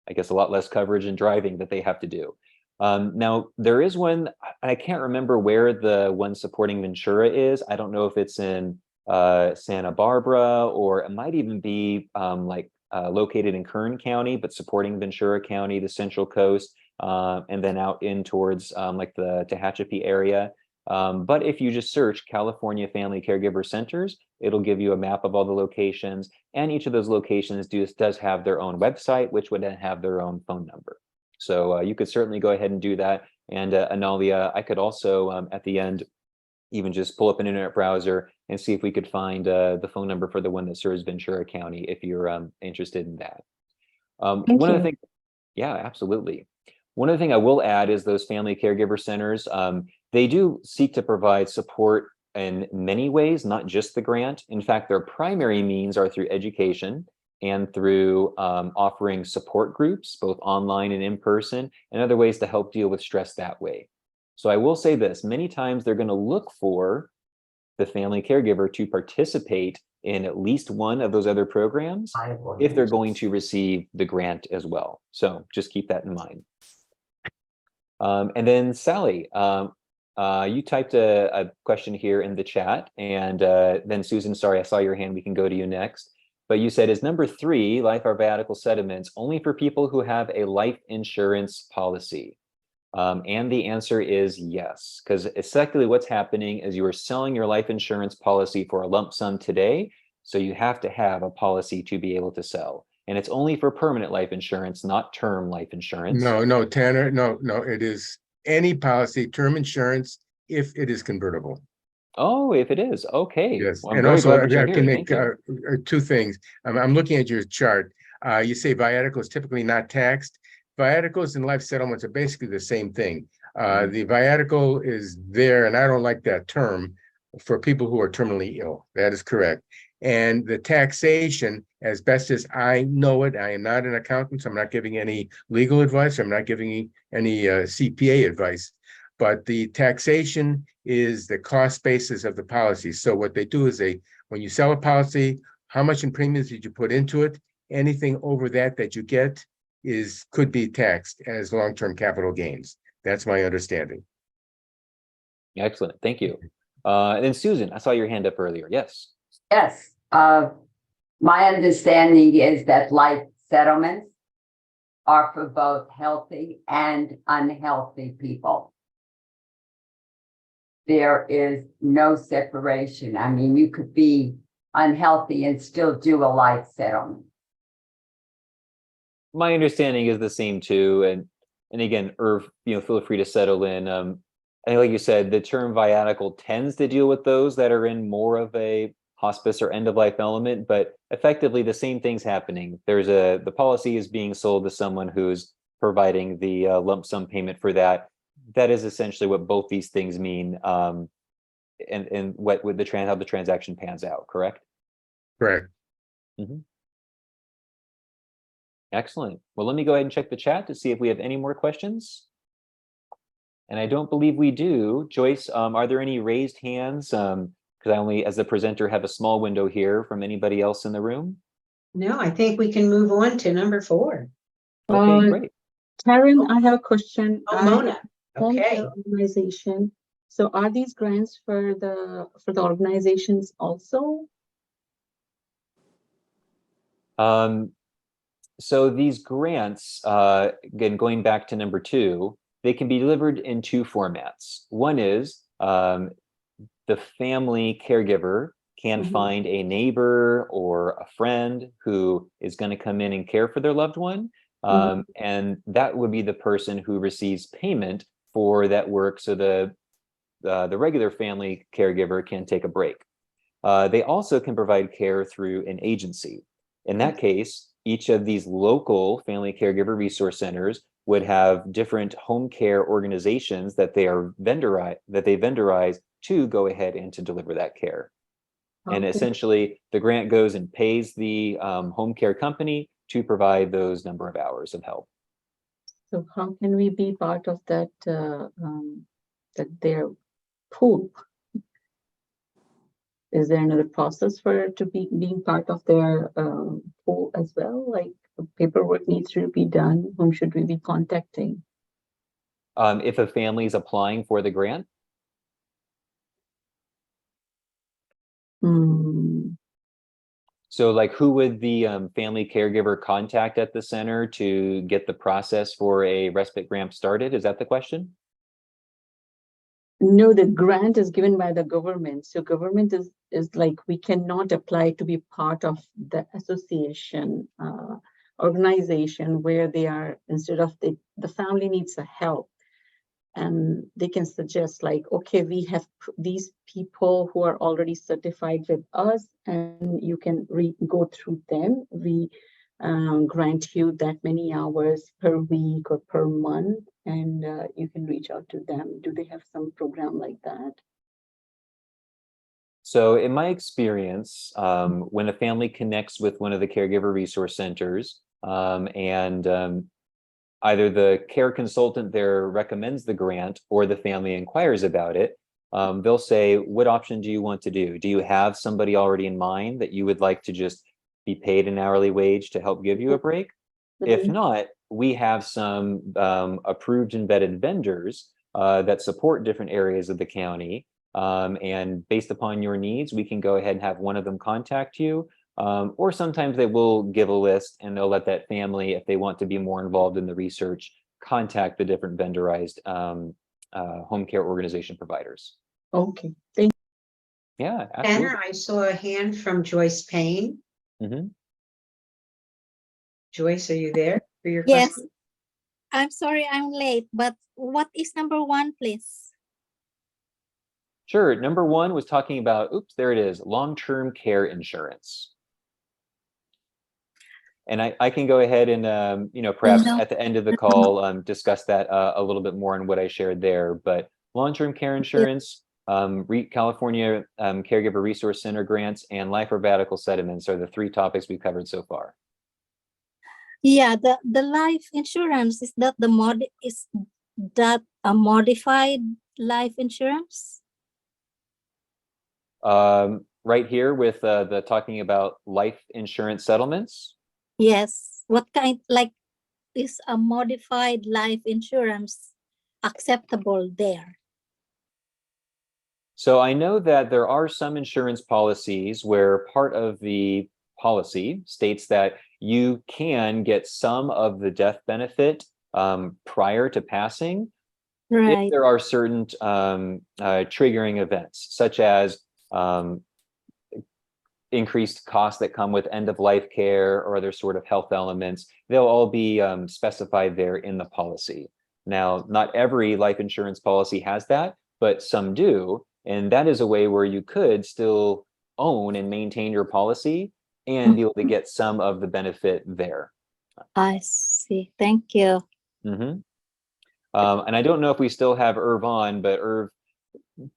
Speaker 4: I guess a lot less coverage and driving that they have to do. Now, there is one, I can't remember where the one supporting Ventura is. I don't know if it's in Santa Barbara, or it might even be located in Kern County, but supporting Ventura County, the Central Coast, and then out in towards like the Tehachapi area. But if you just search California Family Caregiver Centers, it'll give you a map of all the locations, and each of those locations does have their own website, which would then have their own phone number. So you could certainly go ahead and do that. And Analia, I could also at the end even just pull up an internet browser and see if we could find the phone number for the one that serves Ventura County if you're interested in that. One of the things, yeah, absolutely. One other thing I will add is those family caregiver centers, they do seek to provide support in many ways, not just the grant. In fact, their primary means are through education and through offering support groups, both online and in person, and other ways to help deal with stress that way. So I will say this, many times they're going to look for the family caregiver to participate in at least one of those other programs if they're going to receive the grant as well. So just keep that in mind. And then Sally, you typed a question here in the chat, and then Susan, sorry, I saw your hand. We can go to you next. But you said, is number 3, life or viatical settlements, only for people who have a life insurance policy? And the answer is yes, because effectively what's happening is you are selling your life insurance policy for a lump sum today. So you have to have a policy to be able to sell. And it's only for permanent life insurance, not term life insurance.
Speaker 7: No, Tanner, no, it is any policy, term insurance, if it is convertible.
Speaker 4: Oh, if it is, okay.
Speaker 7: Yes,
Speaker 4: Well, I'm
Speaker 7: and
Speaker 4: very
Speaker 7: also
Speaker 4: glad that you're
Speaker 7: I can
Speaker 4: here.
Speaker 7: make
Speaker 4: Thank you.
Speaker 7: 2 things. I'm looking at your chart. You say viatical is typically not taxed. Viaticals and life settlements are basically the same thing. The viatical is there, and I don't like that term, for people who are terminally ill. That is correct. And the taxation, as best as I know it, I am not an accountant, so I'm not giving any legal advice. I'm not giving any CPA advice. But the taxation is the cost basis of the policy. So what they do is when you sell a policy, how much in premiums did you put into it? Anything over that you get could be taxed as long-term capital gains. That's my understanding.
Speaker 4: Excellent, thank you. And then Susan, I saw your hand up earlier. Yes.
Speaker 8: Yes, my understanding is that life settlements are for both healthy and unhealthy people. There is no separation. I mean, you could be unhealthy and still do a life settlement.
Speaker 4: My understanding is the same too. And again, Irv, feel free to settle in. I think, like you said, the term viatical tends to deal with those that are in more of a hospice or end of life element, but effectively the same thing's happening. The policy is being sold to someone who's providing the lump sum payment for that. That is essentially what both these things mean, and what would how the transaction pans out. Correct.
Speaker 7: Correct.
Speaker 4: Mm-hmm. Excellent. Well, let me go ahead and check the chat to see if we have any more questions. And I don't believe we do. Joyce, are there any raised hands? Because I only, as the presenter, have a small window here from anybody else in the room.
Speaker 1: No, I think we can move on to number 4.
Speaker 4: Okay, great.
Speaker 9: Karen, I have a question.
Speaker 1: Oh, Mona.
Speaker 9: Home
Speaker 1: Okay.
Speaker 9: care organization. So are these grants for the organizations also?
Speaker 4: So these grants, again, going back to number 2, they can be delivered in 2 formats. One is the family caregiver can find a neighbor or a friend who is going to come in and care for their loved one. And that would be the person who receives payment for that work. So the regular family caregiver can take a break. They also can provide care through an agency. In that case, each of these local family caregiver resource centers would have different home care organizations that they vendorize to go ahead and to deliver that care. And essentially, the grant goes and pays the home care company to provide those number of hours of help.
Speaker 9: So how can we be part of that their pool? Is there another process for it to being part of their pool as well? Like the paperwork needs to be done. Whom should we be contacting?
Speaker 4: If a family is applying for the grant? So like who would the family caregiver contact at the center to get the process for a respite grant started? Is that the question?
Speaker 9: No, the grant is given by the government. So government is like, we cannot apply to be part of the association organization where they are, instead of the family needs a help. And they can suggest like, okay, we have these people who are already certified with us and you can go through them. We grant you that many hours per week or per month, and you can reach out to them. Do they have some program like that?
Speaker 4: So in my experience, when a family connects with one of the caregiver resource centers, and either the care consultant there recommends the grant or the family inquires about it, they'll say, what option do you want to do? Do you have somebody already in mind that you would like to just be paid an hourly wage to help give you a break? If not, we have some approved and vetted vendors that support different areas of the county. And based upon your needs, we can go ahead and have one of them contact you. Or sometimes they will give a list and they'll let that family, if they want to be more involved in the research, contact the different vendorized home care organization providers.
Speaker 9: Okay, thank
Speaker 4: Yeah, absolutely.
Speaker 1: Tanner, I saw a hand from Joyce Payne.
Speaker 4: Mhm.
Speaker 1: Joyce, are you there for your
Speaker 10: Yes.
Speaker 1: question?
Speaker 10: I'm sorry I'm late, but what is number one, please?
Speaker 4: Sure. Number one was talking about, oops, there it is, long-term care insurance. And I can go ahead and, perhaps
Speaker 10: No.
Speaker 4: at the end of the call, discuss that a little bit more on what I shared there. But long-term care insurance, California Caregiver Resource Center grants, and life or radical settlements are the three topics we've covered so far.
Speaker 10: Yeah, the life insurance, is that a modified life insurance?
Speaker 4: Right here with the talking about life insurance settlements.
Speaker 10: Yes. What kind, like, is a modified life insurance acceptable there?
Speaker 4: So I know that there are some insurance policies where part of the policy states that you can get some of the death benefit prior to passing if
Speaker 10: Right.
Speaker 4: there are certain triggering events, such as increased costs that come with end-of-life care or other sort of health elements. They'll all be specified there in the policy. Now, not every life insurance policy has that, but some do. And that is a way where you could still own and maintain your policy and be able to get some of the benefit there.
Speaker 10: I see. Thank you.
Speaker 4: And I don't know if we still have Irv on, but Irv,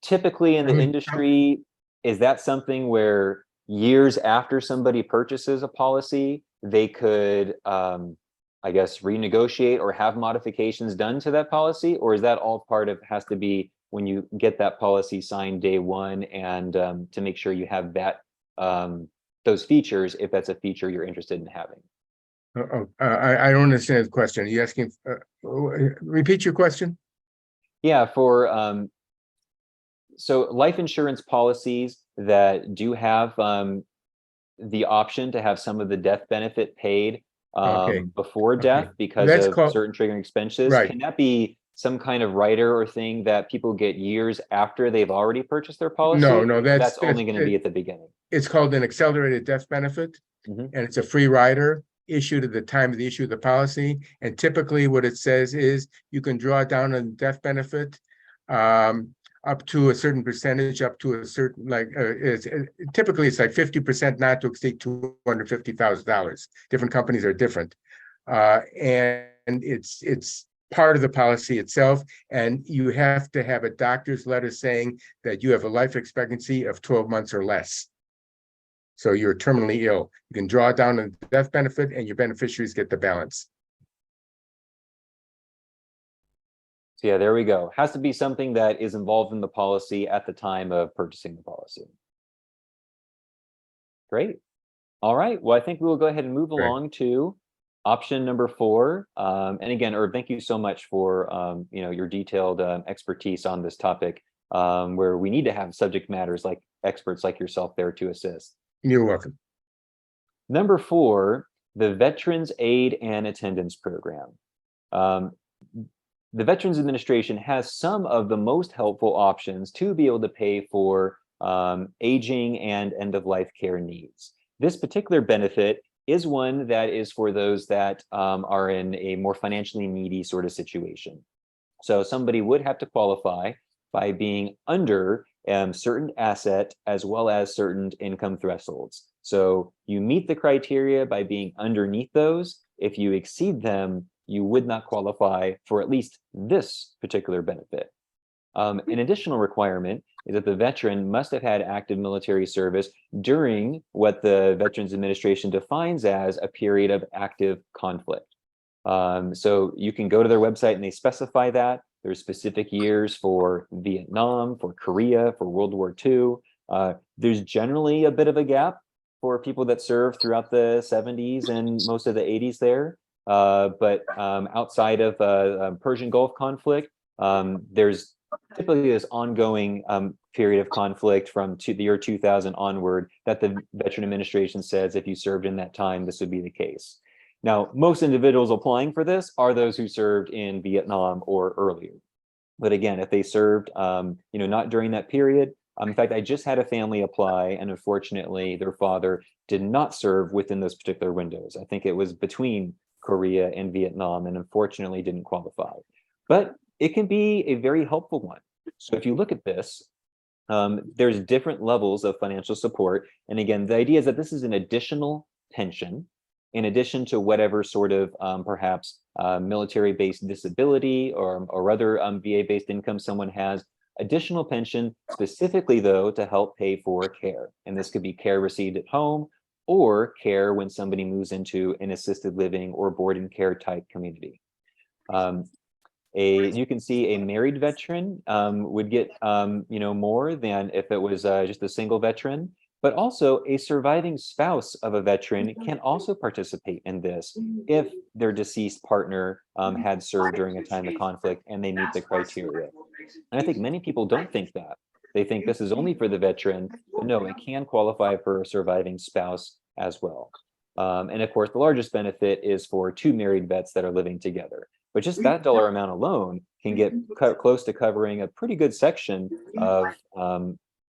Speaker 4: typically in the industry, is that something where years after somebody purchases a policy, they could, I guess, renegotiate or have modifications done to that policy? Or is that all part of, has to be when you get that policy signed day one, and to make sure you have that, those features, if that's a feature you're interested in having?
Speaker 7: I don't understand the question. Are you asking, repeat your question?
Speaker 4: Yeah, for so life insurance policies that do have the option to have some of the death benefit paid
Speaker 7: Okay.
Speaker 4: before
Speaker 7: Okay.
Speaker 4: death because
Speaker 7: That's
Speaker 4: of
Speaker 7: called-
Speaker 4: certain triggering expenses.
Speaker 7: Right.
Speaker 4: Can that be some kind of rider or thing that people get years after they've already purchased their policy?
Speaker 7: No,
Speaker 4: Or that's only going to be at the beginning.
Speaker 7: It's called an accelerated death benefit,
Speaker 4: Mhm.
Speaker 7: and it's a free rider issued at the time of the issue of the policy. And typically what it says is you can draw down on death benefit up to a certain percentage, up to a certain, typically it's like 50% not to exceed $250,000. Different companies are different. And it's part of the policy itself, and you have to have a doctor's letter saying that you have a life expectancy of 12 months or less. So you're terminally ill. You can draw down on the death benefit and your beneficiaries get the balance.
Speaker 4: So yeah, there we go. Has to be something that is involved in the policy at the time of purchasing the policy. Great. All right. Well, I think we will go ahead and move along to option number 4. And again, Irv, thank you so much for your detailed expertise on this topic, where we need to have subject matters like experts like yourself there to assist.
Speaker 7: You're welcome.
Speaker 4: Number 4, the Veterans Aid and Attendance Program. The Veterans Administration has some of the most helpful options to be able to pay for aging and end-of-life care needs. This particular benefit is one that is for those that are in a more financially needy sort of situation. So somebody would have to qualify by being under certain asset as well as certain income thresholds. So you meet the criteria by being underneath those. If you exceed them, you would not qualify for at least this particular benefit. An additional requirement is that the veteran must have had active military service during what the Veterans Administration defines as a period of active conflict. So you can go to their website and they specify that. There's specific years for Vietnam, for Korea, for World War II. There's generally a bit of a gap for people that served throughout the 70s and most of the 80s there. But outside of Persian Gulf conflict, there's typically this ongoing period of conflict from the year 2000 onward that the Veteran Administration says if you served in that time, this would be the case. Now, most individuals applying for this are those who served in Vietnam or earlier. But again, if they served, not during that period, in fact, I just had a family apply, and unfortunately, their father did not serve within those particular windows. I think it was between Korea and Vietnam, and unfortunately didn't qualify. But it can be a very helpful one. So if you look at this, there's different levels of financial support. And again, the idea is that this is an additional pension in addition to whatever sort of perhaps military-based disability or other VA-based income someone has. Additional pension specifically, though, to help pay for care. And this could be care received at home or care when somebody moves into an assisted living or board and care type community. You can see a married veteran would get more than if it was just a single veteran. But also a surviving spouse of a veteran can also participate in this if their deceased partner had served during a time of conflict and they meet the criteria. And I think many people don't think that. They think this is only for the veteran, but no, it can qualify for a surviving spouse as well. And of course, the largest benefit is for two married vets that are living together. But just that dollar amount alone can get close to covering a pretty good section of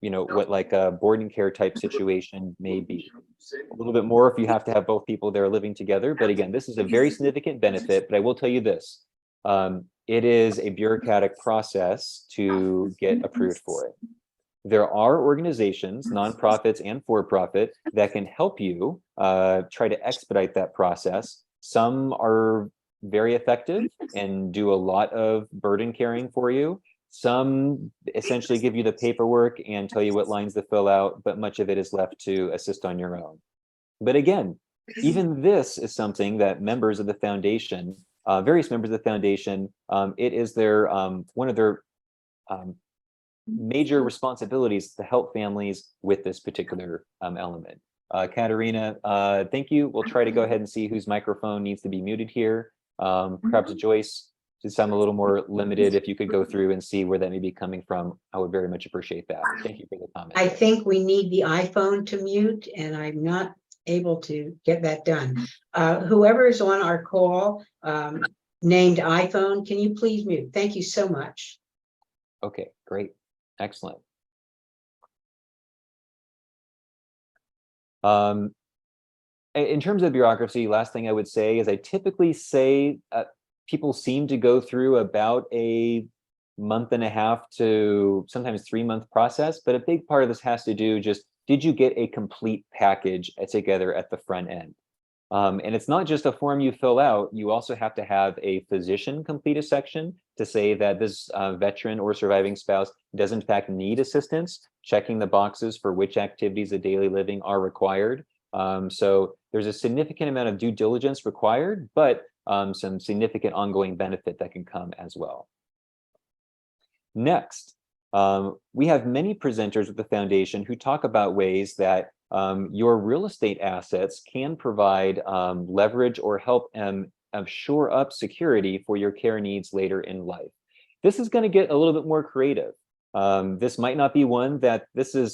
Speaker 4: what like a board and care type situation may be. A little bit more if you have to have both people there living together. But again, this is a very significant benefit. But I will tell you this, it is a bureaucratic process to get approved for it. There are organizations, nonprofits and for-profit, that can help you try to expedite that process. Some are very effective and do a lot of burden carrying for you. Some essentially give you the paperwork and tell you what lines to fill out, but much of it is left to assist on your own. But again, even this is something that members of the foundation, various members of the foundation, it is their one of their major responsibilities to help families with this particular element. Katerina, thank you. We'll try to go ahead and see whose microphone needs to be muted here. Perhaps Joyce, since I'm a little more limited, if you could go through and see where that may be coming from, I would very much appreciate that. Thank you for the comment.
Speaker 1: I think we need the iPhone to mute, and I'm not able to get that done. Whoever is on our call named iPhone, can you please mute? Thank you so much.
Speaker 4: Okay, great. Excellent. In terms of bureaucracy, last thing I would say is I typically say people seem to go through about a month and a half to sometimes 3-month process, but a big part of this has to do just, did you get a complete package together at the front end? And it's not just a form you fill out, you also have to have a physician complete a section to say that this veteran or surviving spouse does in fact need assistance, checking the boxes for which activities of daily living are required. So there's a significant amount of due diligence required, but some significant ongoing benefit that can come as well. Next, we have many presenters with the foundation who talk about ways that your real estate assets can provide leverage or help shore up security for your care needs later in life. This is going to get a little bit more creative. This might not be one that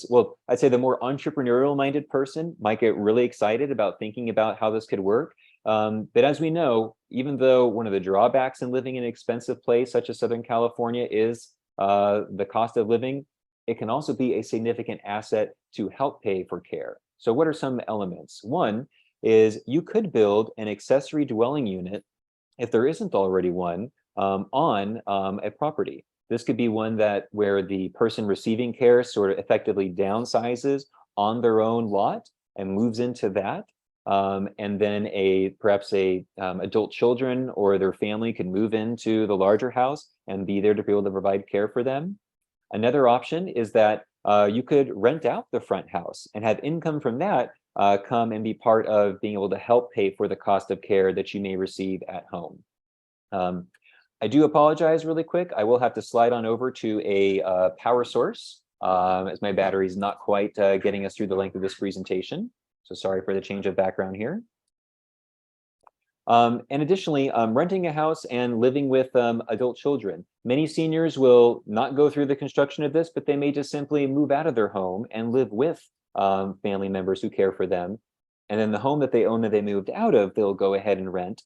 Speaker 4: well, I'd say the more entrepreneurial minded person might get really excited about thinking about how this could work. But as we know, even though one of the drawbacks in living in an expensive place such as Southern California is the cost of living, it can also be a significant asset to help pay for care. So what are some elements? One is you could build an accessory dwelling unit, if there isn't already one, on a property. This could be one where the person receiving care sort of effectively downsizes on their own lot and moves into that. and then perhaps adult children or their family could move into the larger house and be there to be able to provide care for them. Another option is that you could rent out the front house and have income from that come and be part of being able to help pay for the cost of care that you may receive at home. I do apologize really quick. I will have to slide on over to a power source as my battery is not quite getting us through the length of this presentation. So sorry for the change of background here. And additionally, renting a house and living with adult children. Many seniors will not go through the construction of this, but they may just simply move out of their home and live with family members who care for them. And then the home that they own that they moved out of, they'll go ahead and rent.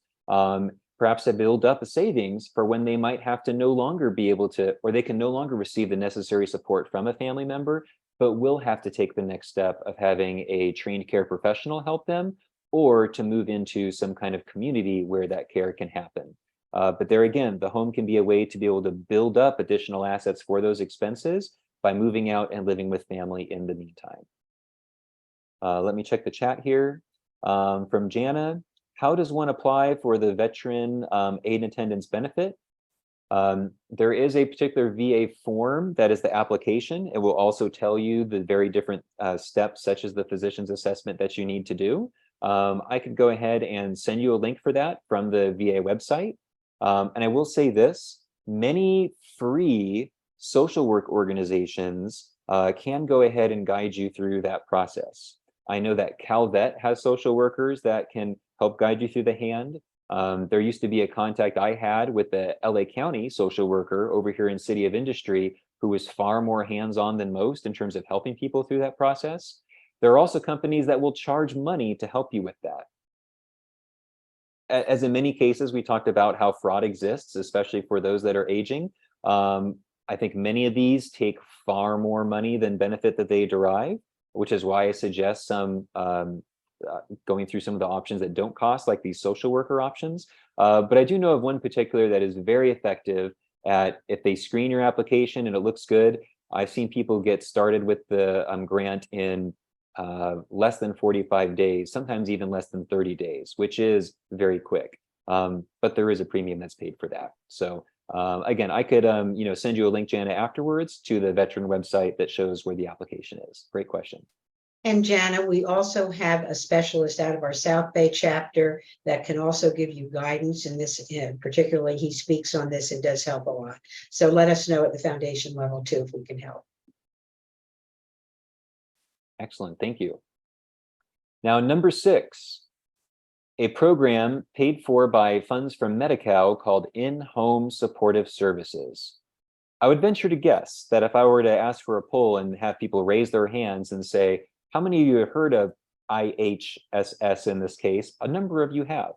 Speaker 4: Perhaps they build up a savings for when they might have to no longer be able to, or they can no longer receive the necessary support from a family member, but will have to take the next step of having a trained care professional help them, or to move into some kind of community where that care can happen. But there again, the home can be a way to be able to build up additional assets for those expenses by moving out and living with family in the meantime. Let me check the chat here. From Jana, how does one apply for the veteran aid and attendance benefit? There is a particular VA form that is the application. It will also tell you the very different steps, such as the physician's assessment that you need to do. I could go ahead and send you a link for that from the VA website. And I will say this, many free social work organizations can go ahead and guide you through that process. I know that CalVet has social workers that can help guide you through the hand. There used to be a contact I had with the LA County social worker over here in City of Industry who was far more hands-on than most in terms of helping people through that process. There are also companies that will charge money to help you with that. As in many cases, we talked about how fraud exists, especially for those that are aging. I think many of these take far more money than benefit that they derive, which is why I suggest some going through some of the options that don't cost, like these social worker options. But I do know of one particular that is very effective at, if they screen your application and it looks good, I've seen people get started with the grant in less than 45 days, sometimes even less than 30 days, which is very quick. But there is a premium that's paid for that. So again, I could send you a link, Jana, afterwards to the veteran website that shows where the application is. Great question.
Speaker 1: And Jana, we also have a specialist out of our South Bay chapter that can also give you guidance in this. Particularly, he speaks on this and does help a lot. So let us know at the foundation level too if we can help.
Speaker 4: Excellent, thank you. Now, number 6, a program paid for by funds from Medi-Cal called In-Home Supportive Services. I would venture to guess that if I were to ask for a poll and have people raise their hands and say, how many of you have heard of IHSS in this case? A number of you have.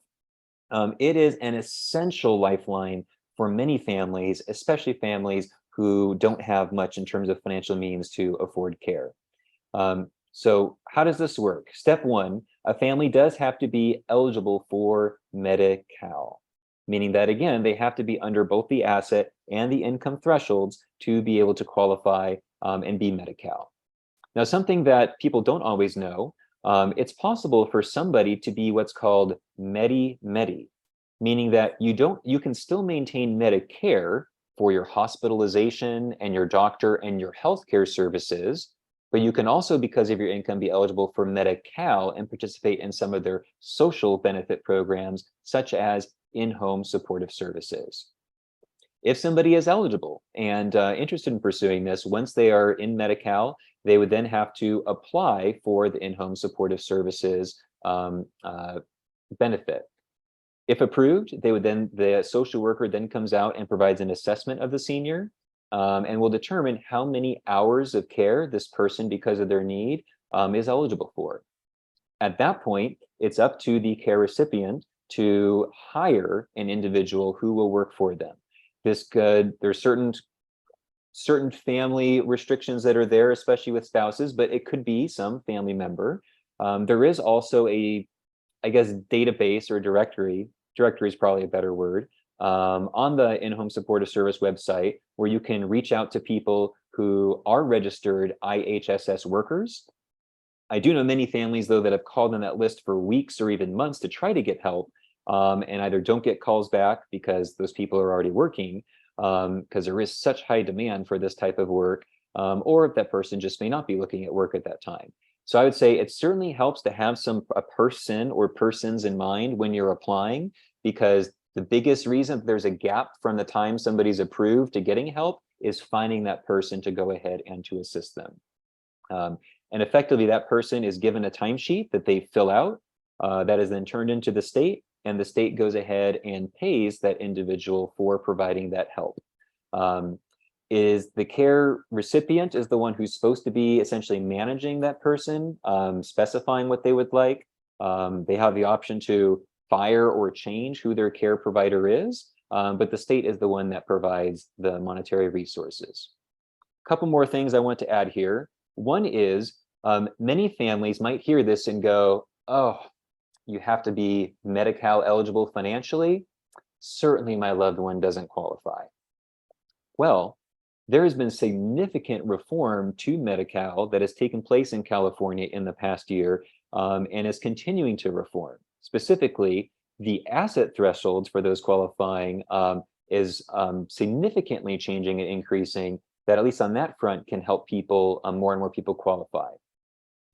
Speaker 4: It is an essential lifeline for many families, especially families who don't have much in terms of financial means to afford care. So how does this work? Step 1, a family does have to be eligible for Medi-Cal, meaning that, again, they have to be under both the asset and the income thresholds to be able to qualify and be Medi-Cal. Now, something that people don't always know, it's possible for somebody to be what's called Medi-Medi, meaning that you can still maintain Medicare for your hospitalization and your doctor and your healthcare services, but you can also, because of your income, be eligible for Medi-Cal and participate in some of their social benefit programs, such as in-home supportive services. If somebody is eligible and interested in pursuing this, once they are in Medi-Cal, they would then have to apply for the in-home supportive services benefit. If approved, the social worker then comes out and provides an assessment of the senior and will determine how many hours of care this person, because of their need, is eligible for. At that point, it's up to the care recipient to hire an individual who will work for them. There's certain family restrictions that are there, especially with spouses, but it could be some family member. There is also a, I guess, database or directory is probably a better word, on the In-Home Supportive Service website, where you can reach out to people who are registered IHSS workers I do know many families, though, that have called on that list for weeks or even months to try to get help, and either don't get calls back because those people are already working, because there is such high demand for this type of work, or if that person just may not be looking at work at that time. So I would say it certainly helps to have a person or persons in mind when you're applying, because the biggest reason that there's a gap from the time somebody's approved to getting help is finding that person to go ahead and to assist them. And effectively, that person is given a timesheet that they fill out, that is then turned into the state, and the state goes ahead and pays that individual for providing that help. Is the care recipient is the one who's supposed to be essentially managing that person, specifying what they would like. They have the option to fire or change who their care provider is, but the state is the one that provides the monetary resources. A couple more things I want to add here. One is many families might hear this and go, oh, you have to be Medi-Cal eligible financially. Certainly my loved one doesn't qualify. Well, there has been significant reform to Medi-Cal that has taken place in California in the past year, and is continuing to reform. Specifically, the asset thresholds for those qualifying is significantly changing and increasing, that at least on that front can help people, more and more people qualify.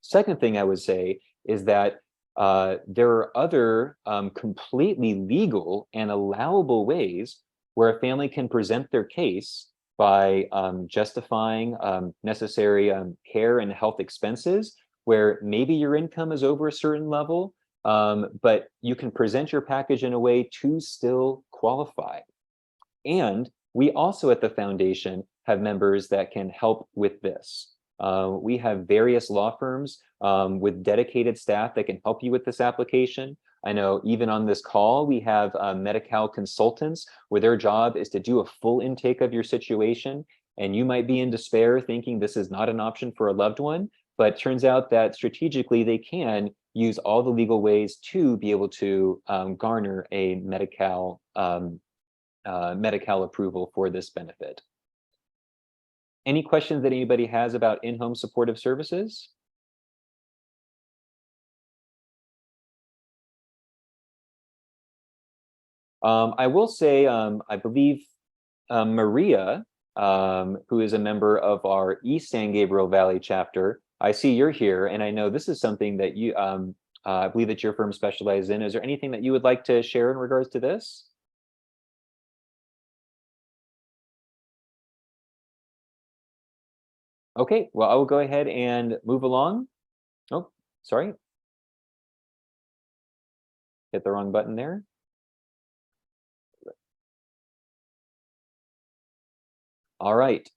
Speaker 4: Second thing I would say is that there are other completely legal and allowable ways where a family can present their case by justifying necessary care and health expenses, where maybe your income is over a certain level, but you can present your package in a way to still qualify. And we also at the foundation have members that can help with this. We have various law firms with dedicated staff that can help you with this application. I know even on this call, we have Medi-Cal consultants where their job is to do a full intake of your situation. And you might be in despair thinking this is not an option for a loved one, but it turns out that strategically they can use all the legal ways to be able to garner a Medi-Cal approval for this benefit. Any questions that anybody has about in-home supportive services? I will say, I believe Maria, who is a member of our East San Gabriel Valley chapter, I see you're here, and I know this is something that you, I believe that your firm specializes in. Is there anything that you would like to share in regards to this? Okay, well, I will go ahead and move along. Oh, sorry. Hit the wrong button there. All right.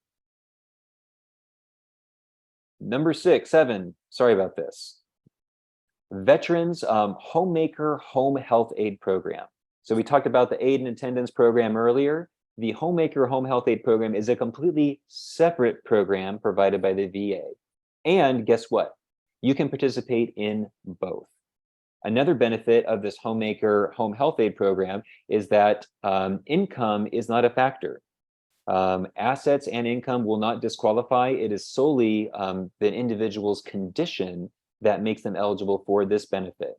Speaker 4: Number 6, 7, sorry about this. Veterans Homemaker Home Health Aid Program. So we talked about the aid and attendance program earlier. The Homemaker Home Health Aid Program is a completely separate program provided by the VA. And guess what? You can participate in both. Another benefit of this Homemaker Home Health Aid Program is that income is not a factor. Assets and income will not disqualify. It is solely the individual's condition that makes them eligible for this benefit.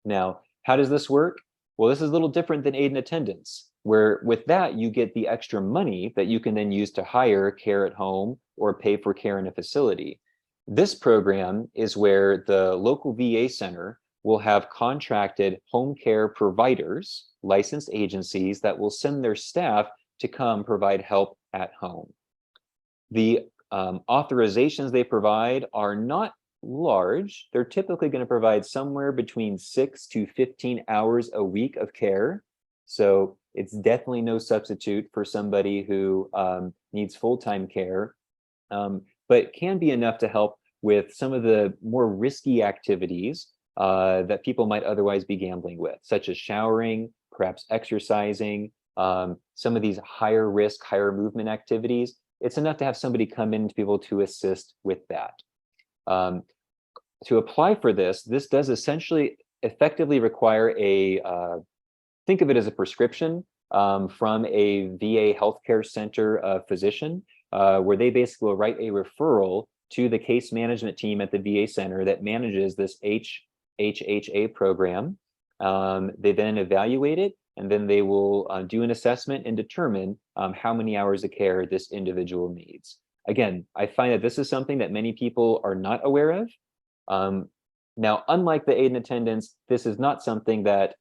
Speaker 4: Now, how does this work? Well, this is a little different than aid and attendance, where with that, you get the extra money that you can then use to hire care at home or pay for care in a facility. This program is where the local VA center will have contracted home care providers, licensed agencies that will send their staff to come provide help at home. The authorizations they provide are not large. They're typically going to provide somewhere between 6 to 15 hours a week of care. So it's definitely no substitute for somebody who needs full-time care, but can be enough to help with some of the more risky activities that people might otherwise be gambling with, such as showering, perhaps exercising, some of these higher risk, higher movement activities. It's enough to have somebody come in to be able to assist with that. To apply for this does essentially effectively require a, think of it as a prescription from a VA healthcare center physician, where they basically will write a referral to the case management team at the VA center that manages this HHA program. They then evaluate it, and then they will do an assessment and determine how many hours of care this individual needs. Again, I find that this is something that many people are not aware of. Now, unlike the aid and attendance, this is not something that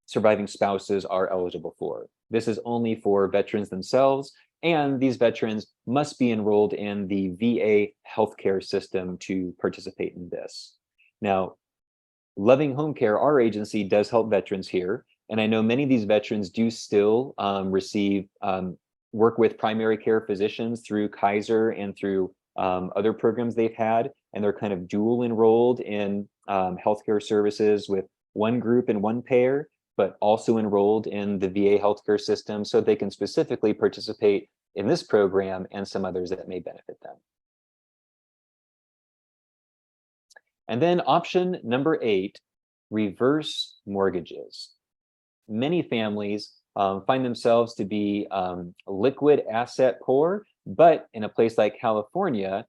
Speaker 4: surviving spouses are eligible for. This is only for veterans themselves, and these veterans must be enrolled in the VA healthcare system to participate in this. Now, Loving Home Care, our agency, does help veterans here, and I know many of these veterans do still receive work with primary care physicians through Kaiser and through other programs they've had, and they're kind of dual enrolled in healthcare services with one group and one payer, but also enrolled in the VA healthcare system so they can specifically participate in this program and some others that may benefit them. And then option number 8, reverse mortgages. Many families find themselves to be liquid asset poor, but in a place like California,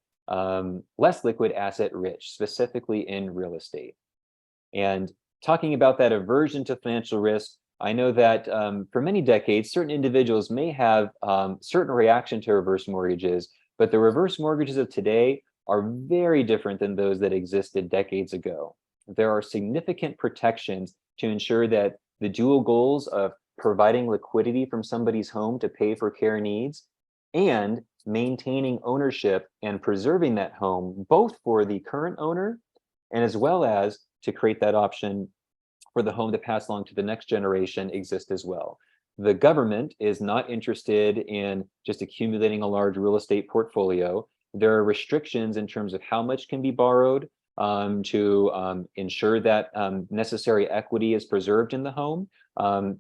Speaker 4: less liquid asset rich, specifically in real estate. And talking about that aversion to financial risk, I know that for many decades, certain individuals may have certain reaction to reverse mortgages, but the reverse mortgages of today are very different than those that existed decades ago. There are significant protections to ensure that the dual goals of providing liquidity from somebody's home to pay for care needs and maintaining ownership and preserving that home, both for the current owner and as well as to create that option for the home to pass along to the next generation, exist as well. The government is not interested in just accumulating a large real estate portfolio. There are restrictions in terms of how much can be borrowed to ensure that necessary equity is preserved in the home. And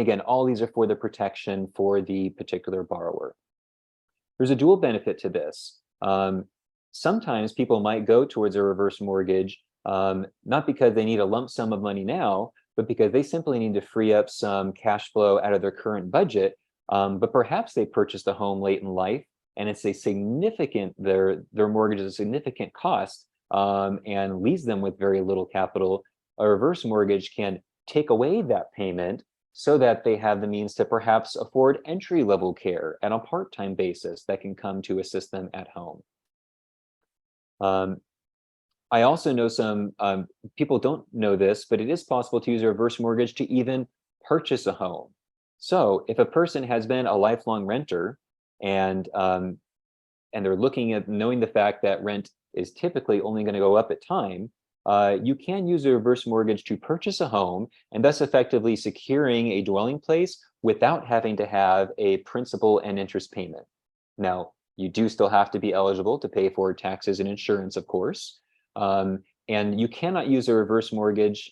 Speaker 4: again, all these are for the protection for the particular borrower. There's a dual benefit to this. Sometimes people might go towards a reverse mortgage, not because they need a lump sum of money now, but because they simply need to free up some cash flow out of their current budget. But perhaps they purchased a home late in life, and it's a significant, their mortgage is a significant cost and leaves them with very little capital. A reverse mortgage can take away that payment so that they have the means to perhaps afford entry-level care on a part-time basis that can come to assist them at home. I also know some people don't know this, but it is possible to use a reverse mortgage to even purchase a home. So if a person has been a lifelong renter and they're looking at knowing the fact that rent is typically only going to go up at time, you can use a reverse mortgage to purchase a home and thus effectively securing a dwelling place without having to have a principal and interest payment. Now, you do still have to be eligible to pay for taxes and insurance, of course. And you cannot use a reverse mortgage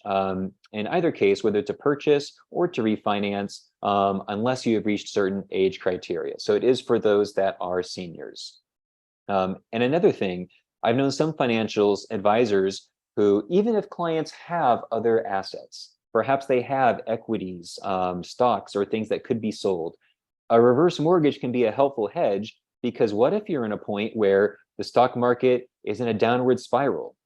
Speaker 4: in either case, whether to purchase or to refinance, unless you have reached certain age criteria. So it is for those that are seniors. And another thing, I've known some financial advisors who, even if clients have other assets, perhaps they have equities, stocks, or things that could be sold, a reverse mortgage can be a helpful hedge, because what if you're in a point where the stock market is in a downward spiral?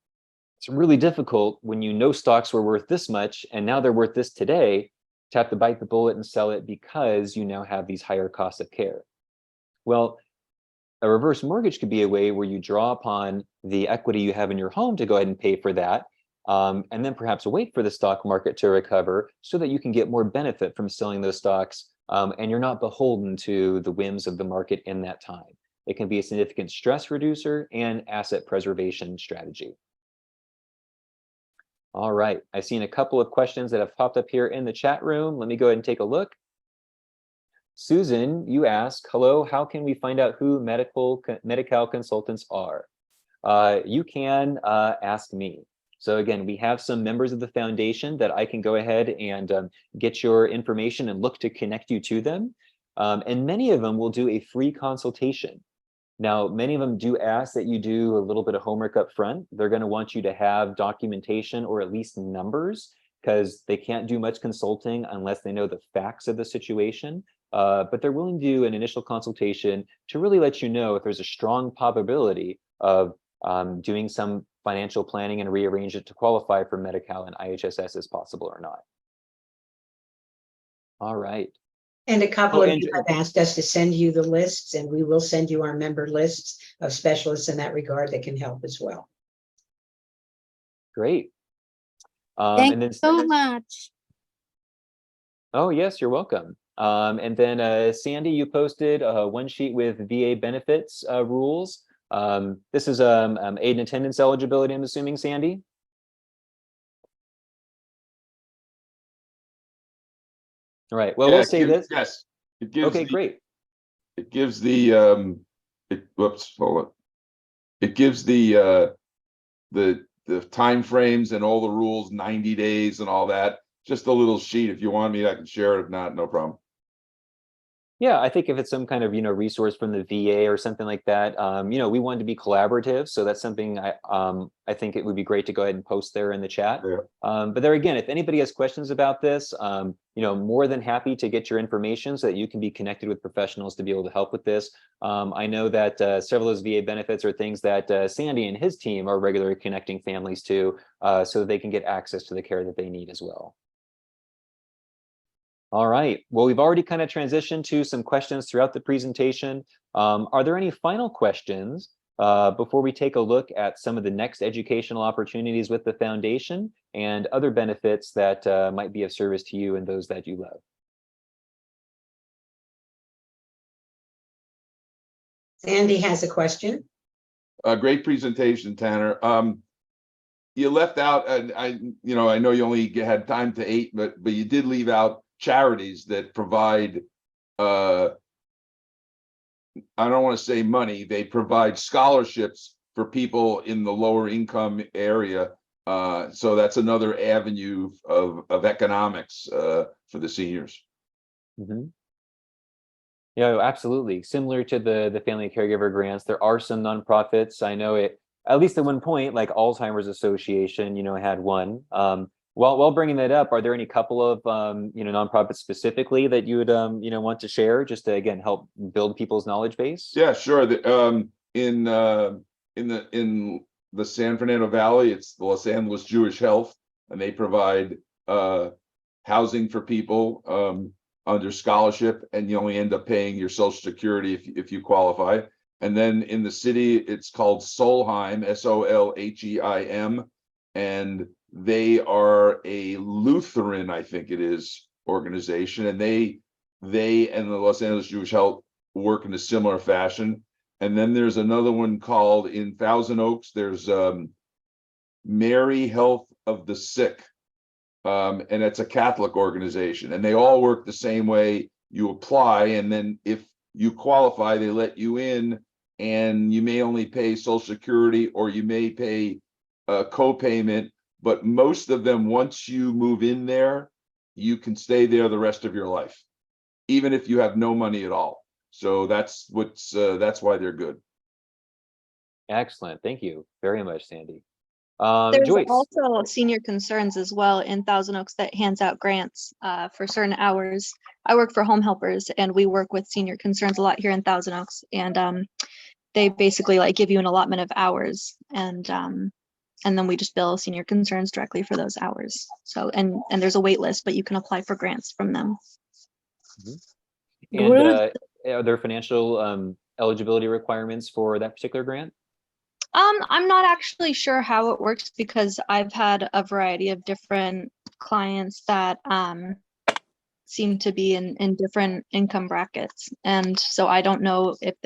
Speaker 4: It's really difficult when you know stocks were worth this much and now they're worth this today to have to bite the bullet and sell it because you now have these higher costs of care. Well, a reverse mortgage could be a way where you draw upon the equity you have in your home to go ahead and pay for that, and then perhaps wait for the stock market to recover so that you can get more benefit from selling those stocks, and you're not beholden to the whims of the market in that time. It can be a significant stress reducer and asset preservation strategy. All right, I've seen a couple of questions that have popped up here in the chat room. Let me go ahead and take a look. Susan, you ask, hello, how can we find out who Medi-Cal consultants are? You can ask me. So again, we have some members of the foundation that I can go ahead and get your information and look to connect you to them. And many of them will do a free consultation. Now, many of them do ask that you do a little bit of homework up front. They're going to want you to have documentation or at least numbers, because they can't do much consulting unless they know the facts of the situation. but they're willing to do an initial consultation to really let you know if there's a strong probability of doing some financial planning and rearrange it to qualify for Medi-Cal and IHSS as possible or not. All right.
Speaker 1: And a couple
Speaker 4: Oh,
Speaker 1: of
Speaker 4: and-
Speaker 1: you have asked us to send you the lists, and we will send you our member lists of specialists in that regard that can help as well.
Speaker 4: Great.
Speaker 10: Thank
Speaker 4: And then,
Speaker 10: you so much.
Speaker 4: oh yes, you're welcome. And then Sandy, you posted one sheet with VA benefits rules. This is aid and attendance eligibility, I'm assuming, Sandy? All right, well,
Speaker 11: Yeah,
Speaker 4: we'll
Speaker 11: it
Speaker 4: say
Speaker 11: gives-
Speaker 4: this.
Speaker 11: Yes, it gives.
Speaker 4: Okay,
Speaker 11: the-
Speaker 4: great.
Speaker 11: It gives the whoops, hold on. It gives the timeframes and all the rules, 90 days and all that. Just a little sheet. If you want me, I can share it. If not, no problem.
Speaker 4: Yeah, I think if it's some kind of, resource from the VA or something like that, we want to be collaborative. So that's something I think it would be great to go ahead and post there in the chat.
Speaker 11: Yeah.
Speaker 4: But there again, if anybody has questions about this, more than happy to get your information so that you can be connected with professionals to be able to help with this. I know that several of those VA benefits are things that Sandy and his team are regularly connecting families to so that they can get access to the care that they need as well. All right, well, we've already kind of transitioned to some questions throughout the presentation. Are there any final questions before we take a look at some of the next educational opportunities with the foundation and other benefits that might be of service to you and those that you love?
Speaker 1: Sandy has a question.
Speaker 11: Great presentation, Tanner. You left out, and I know you only had time to 8, but you did leave out charities that provide, I don't want to say money, they provide scholarships for people in the lower income area. So that's another avenue of economics for the seniors.
Speaker 4: Mm-hmm. Yeah, absolutely. Similar to the family caregiver grants, there are some nonprofits. I know it, at least at one point, like Alzheimer's Association, had one. While bringing that up, are there any couple of nonprofits specifically that you would want to share just to again help build people's knowledge base?
Speaker 11: Yeah, sure. In the San Fernando Valley, it's the Los Angeles Jewish Health, and they provide housing for people under scholarship, and you only end up paying your Social Security if you qualify. And then in the city, it's called Solheim, Solheim, and they are a Lutheran, I think it is, organization, and they and the Los Angeles Jewish Health work in a similar fashion. And then there's another one called in Thousand Oaks. There's Mary Health of the Sick, and it's a Catholic organization, and they all work the same way. You apply, and then if you qualify, they let you in, and you may only pay Social Security or you may pay a co-payment. But most of them, once you move in there, you can stay there the rest of your life, even if you have no money at all. So that's why they're good.
Speaker 4: Excellent. Thank you very much, Sandy.
Speaker 12: There's
Speaker 4: Joyce.
Speaker 12: also Senior Concerns as well in Thousand Oaks that hands out grants for certain hours. I work for Home Helpers, and we work with Senior Concerns a lot here in Thousand Oaks, and they basically like give you an allotment of hours, and then we just bill Senior Concerns directly for those hours. So and there's a wait list, but you can apply for grants from them.
Speaker 4: And are there financial eligibility requirements for that particular grant?
Speaker 12: I'm not actually sure how it works because I've had a variety of different clients that seem to be in different income brackets. And so I don't know if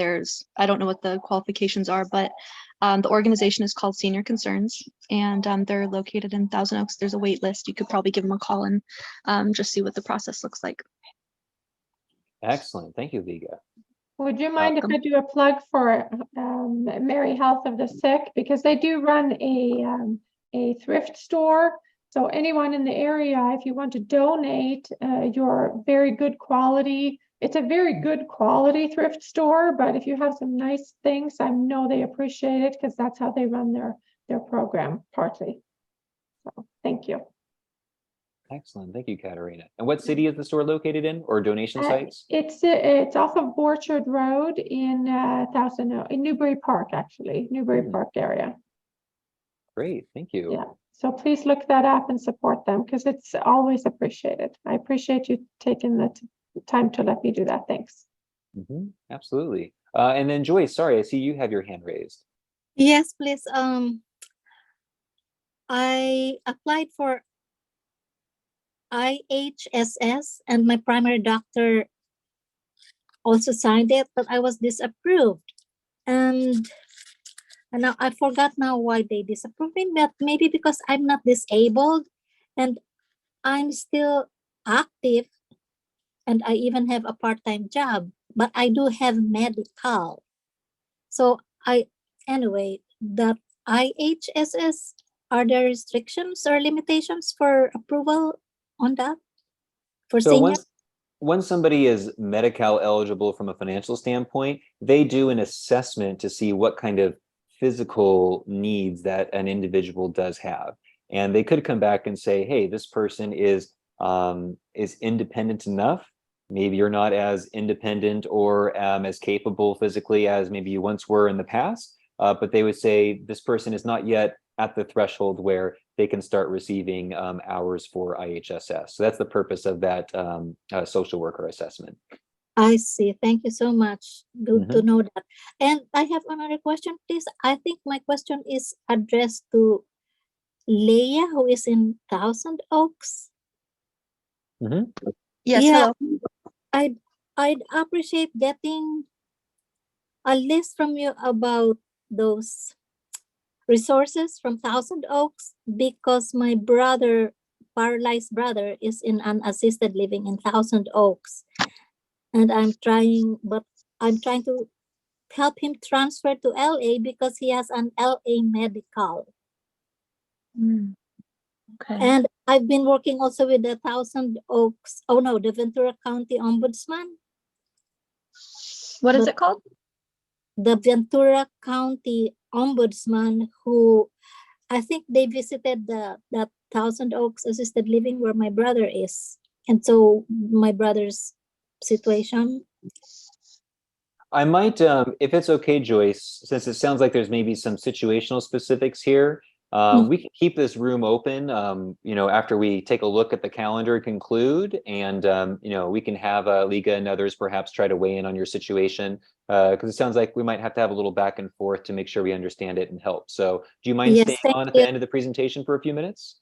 Speaker 12: I don't know what the qualifications are, but the organization is called Senior Concerns, and they're located in Thousand Oaks. There's a wait list. You could probably give them a call and just see what the process looks like.
Speaker 4: Excellent. Thank you, Viga.
Speaker 2: Would you mind if I do a plug for Mary Health of the Sick? Because they do run a thrift store. So anyone in the area, if you want to donate your very good quality, it's a very good quality thrift store, but if you have some nice things, I know they appreciate it because that's how they run their program partly. So thank you.
Speaker 4: Excellent. Thank you, Katerina. And what city is the store located in, or donation sites?
Speaker 2: It's off of Orchard Road in in Newbury Park, actually, Newbury Park area.
Speaker 4: Great. Thank you.
Speaker 2: Yeah. So please look that up and support them because it's always appreciated. I appreciate you taking the time to let me do that. Thanks.
Speaker 4: Absolutely. And then Joyce, sorry, I see you have your hand raised.
Speaker 10: Yes, please. I applied for IHSS and my primary doctor also signed it, but I was disapproved. And now I forgot now why they disapproved me, but maybe because I'm not disabled and I'm still active and I even have a part-time job, but I do have medical. So anyway, the IHSS, are there restrictions or limitations for approval on that for
Speaker 4: So
Speaker 10: seniors?
Speaker 4: once somebody is Medi-Cal eligible from a financial standpoint, they do an assessment to see what kind of physical needs that an individual does have. And they could come back and say, hey, this person is independent enough. Maybe you're not as independent or as capable physically as maybe you once were in the past. But they would say this person is not yet at the threshold where they can start receiving hours for IHSS. So that's the purpose of that social worker assessment.
Speaker 10: I see. Thank you so much. Good to know that. And I have another question, please. I think my question is addressed to Leah, who is in Thousand Oaks.
Speaker 12: Yes,
Speaker 10: Yeah,
Speaker 12: hello.
Speaker 10: I'd appreciate getting a list from you about those resources from Thousand Oaks because my brother, paralyzed brother, is in an assisted living in Thousand Oaks. And I'm trying to help him transfer to LA because he has an LA medical.
Speaker 12: Okay.
Speaker 10: And I've been working also with the Thousand Oaks, the Ventura County Ombudsman.
Speaker 12: What is it called?
Speaker 10: The Ventura County Ombudsman, who I think they visited that Thousand Oaks assisted living where my brother is. And so my brother's situation.
Speaker 4: I might, if it's okay, Joyce, since it sounds like there's maybe some situational specifics here, we can keep this room open, after we take a look at the calendar and conclude, and, we can have Liga and others perhaps try to weigh in on your situation, because it sounds like we might have to have a little back and forth to make sure we understand it and help. So do you mind staying on at the end of the presentation for a few minutes?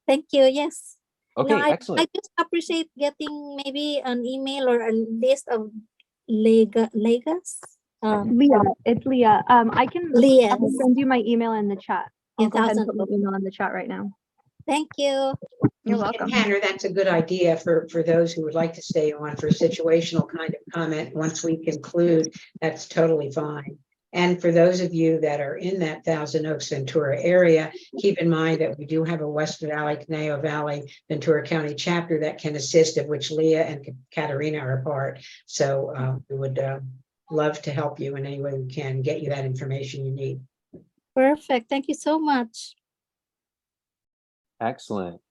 Speaker 10: Thank you. Yes.
Speaker 4: Okay,
Speaker 10: I
Speaker 4: excellent.
Speaker 10: just appreciate getting maybe an email or a list of Legas.
Speaker 13: Leah, it's Leah. I can send you my email in the chat. I'll go ahead and put my email in the chat right now.
Speaker 10: Thank you.
Speaker 13: You're welcome.
Speaker 1: Tanner, that's a good idea for those who would like to stay on for situational kind of comment. Once we conclude, that's totally fine. And for those of you that are in that Thousand Oaks Ventura area, keep in mind that we do have a West Valley, Conejo Valley, Ventura County chapter that can assist, of which Leah and Katerina are a part. So we would love to help you in any way we can, get you that information you need.
Speaker 10: Perfect. Thank you so much.
Speaker 4: Excellent.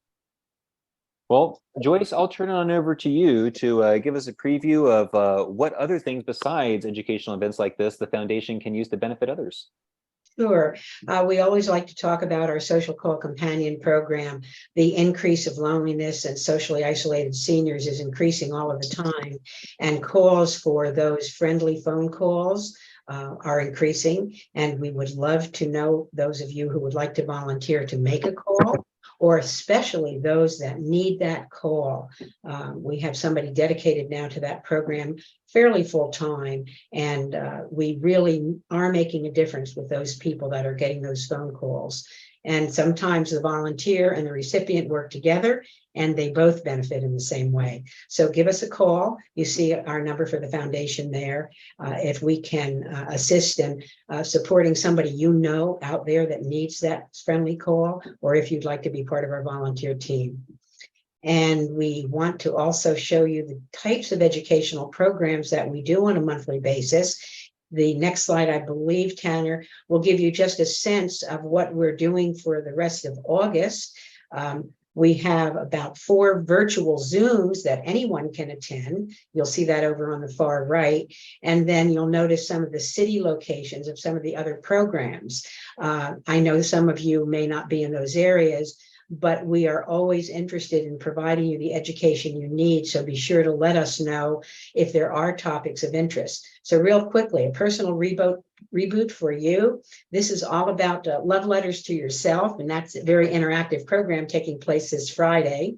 Speaker 4: Well, Joyce, I'll turn it on over to you to give us a preview of what other things besides educational events like this the foundation can use to benefit others.
Speaker 1: Sure. We always like to talk about our Social Call Companion program. The increase of loneliness and socially isolated seniors is increasing all of the time, and calls for those friendly phone calls are increasing, and we would love to know those of you who would like to volunteer to make a call, or especially those that need that call. We have somebody dedicated now to that program fairly full time, and we really are making a difference with those people that are getting those phone calls. And sometimes the volunteer and the recipient work together, and they both benefit in the same way. So give us a call. You see our number for the foundation there. If we can assist in supporting somebody out there that needs that friendly call, or if you'd like to be part of our volunteer team. And we want to also show you the types of educational programs that we do on a monthly basis. The next slide, I believe, Tanner, will give you just a sense of what we're doing for the rest of August. We have about 4 virtual Zooms that anyone can attend. You'll see that over on the far right. And then you'll notice some of the city locations of some of the other programs. I know some of you may not be in those areas, but we are always interested in providing you the education you need. So be sure to let us know if there are topics of interest. So real quickly, a personal reboot for you. This is all about love letters to yourself, and that's a very interactive program taking place this Friday.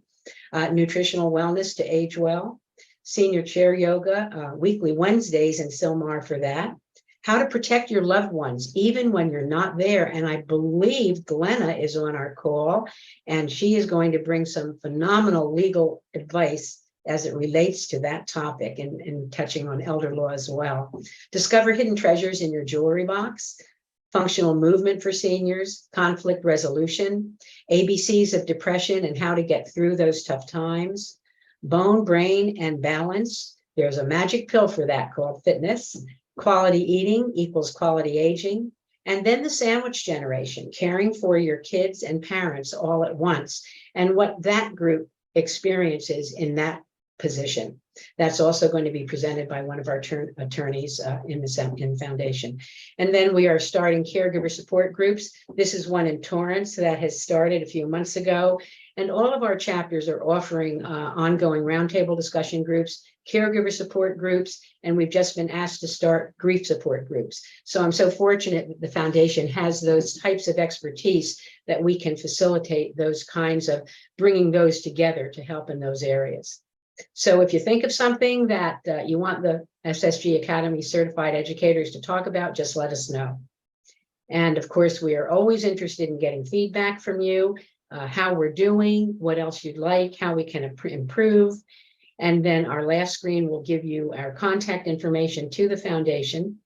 Speaker 1: Nutritional wellness to age well, senior chair yoga, weekly Wednesdays in Sylmar for that. How to protect your loved ones, even when you're not there. And I believe Glenna is on our call, and she is going to bring some phenomenal legal advice as it relates to that topic and touching on elder law as well. Discover hidden treasures in your jewelry box, functional movement for seniors, conflict resolution, ABCs of depression and how to get through those tough times, bone, brain, and balance. There's a magic pill for that called fitness. Quality eating equals quality aging. And then the sandwich generation, caring for your kids and parents all at once, and what that group experiences in that position. That's also going to be presented by one of our attorneys in the foundation. And then we are starting caregiver support groups. This is one in Torrance that has started a few months ago. And all of our chapters are offering ongoing roundtable discussion groups, caregiver support groups, and we've just been asked to start grief support groups. So I'm so fortunate that the foundation has those types of expertise that we can facilitate those kinds of bringing those together to help in those areas. So if you think of something that you want the SSG Academy certified educators to talk about, just let us know. And of course, we are always interested in getting feedback from you, how we're doing, what else you'd like, how we can improve. And then our last screen will give you our contact information to the foundation.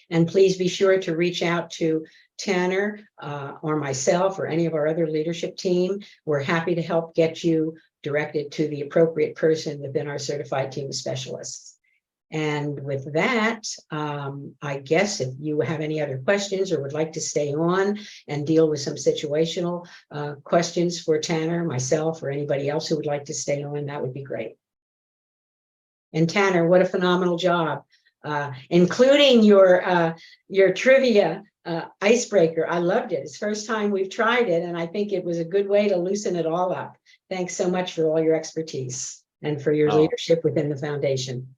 Speaker 1: And please be sure to reach out to Tanner or myself or any of our other leadership team. We're happy to help get you directed to the appropriate person within our certified team of specialists. And with that, I guess if you have any other questions or would like to stay on and deal with some situational questions for Tanner, myself, or anybody else who would like to stay on, that would be great. And Tanner, what a phenomenal job, including your trivia icebreaker. I loved it. It's the first time we've tried it, and I think it was a good way to loosen it all up. Thanks so much for all your expertise and for your leadership within the foundation.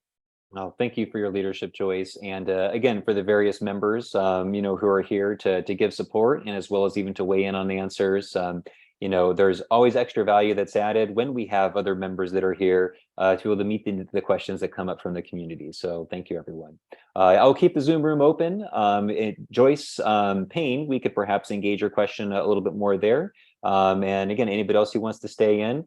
Speaker 4: Oh, thank you for your leadership, Joyce. And again, for the various members, who are here to give support and as well as even to weigh in on the answers. There's always extra value that's added when we have other members that are here to be able to meet the questions that come up from the community. So thank you, everyone. I'll keep the Zoom room open. Joyce Payne, we could perhaps engage your question a little bit more there. And again, anybody else who wants to stay in.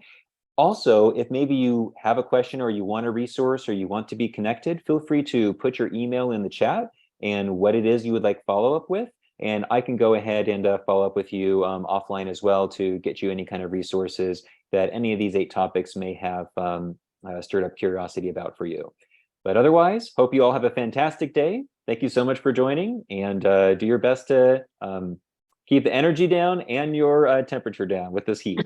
Speaker 4: Also, if maybe you have a question or you want a resource or you want to be connected, feel free to put your email in the chat and what it is you would like follow up with. And I can go ahead and follow up with you offline as well to get you any kind of resources that any of these 8 topics may have stirred up curiosity about for you. But otherwise, hope you all have a fantastic day. Thank you so much for joining, and do your best to keep the energy down and your temperature down with this heat.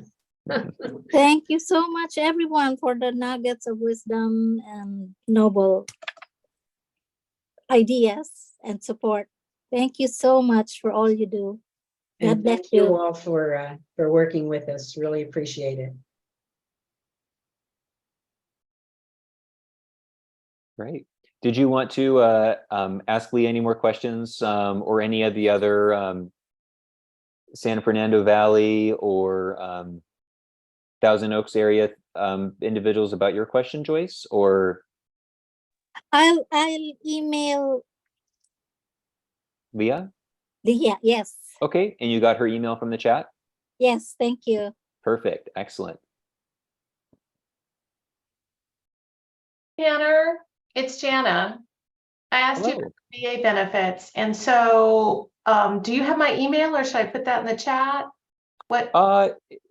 Speaker 10: Thank you so much, everyone, for the nuggets of wisdom and noble ideas and support. Thank you so much for all you do. God bless
Speaker 1: Thank you all for working with us. Really appreciate it.
Speaker 4: Great. Did you want to ask Lee any more questions or any of the other San Fernando Valley or Thousand Oaks area individuals about your question, Joyce? Or
Speaker 10: I'll email
Speaker 4: Leah?
Speaker 10: Leah, yes.
Speaker 4: Okay, and you got her email from the chat?
Speaker 10: Yes, thank you.
Speaker 4: Perfect, excellent.
Speaker 6: Tanner, it's Jana. I asked you
Speaker 4: Hello.
Speaker 6: for VA benefits, and so do you have my email, or should I put that in the chat? What?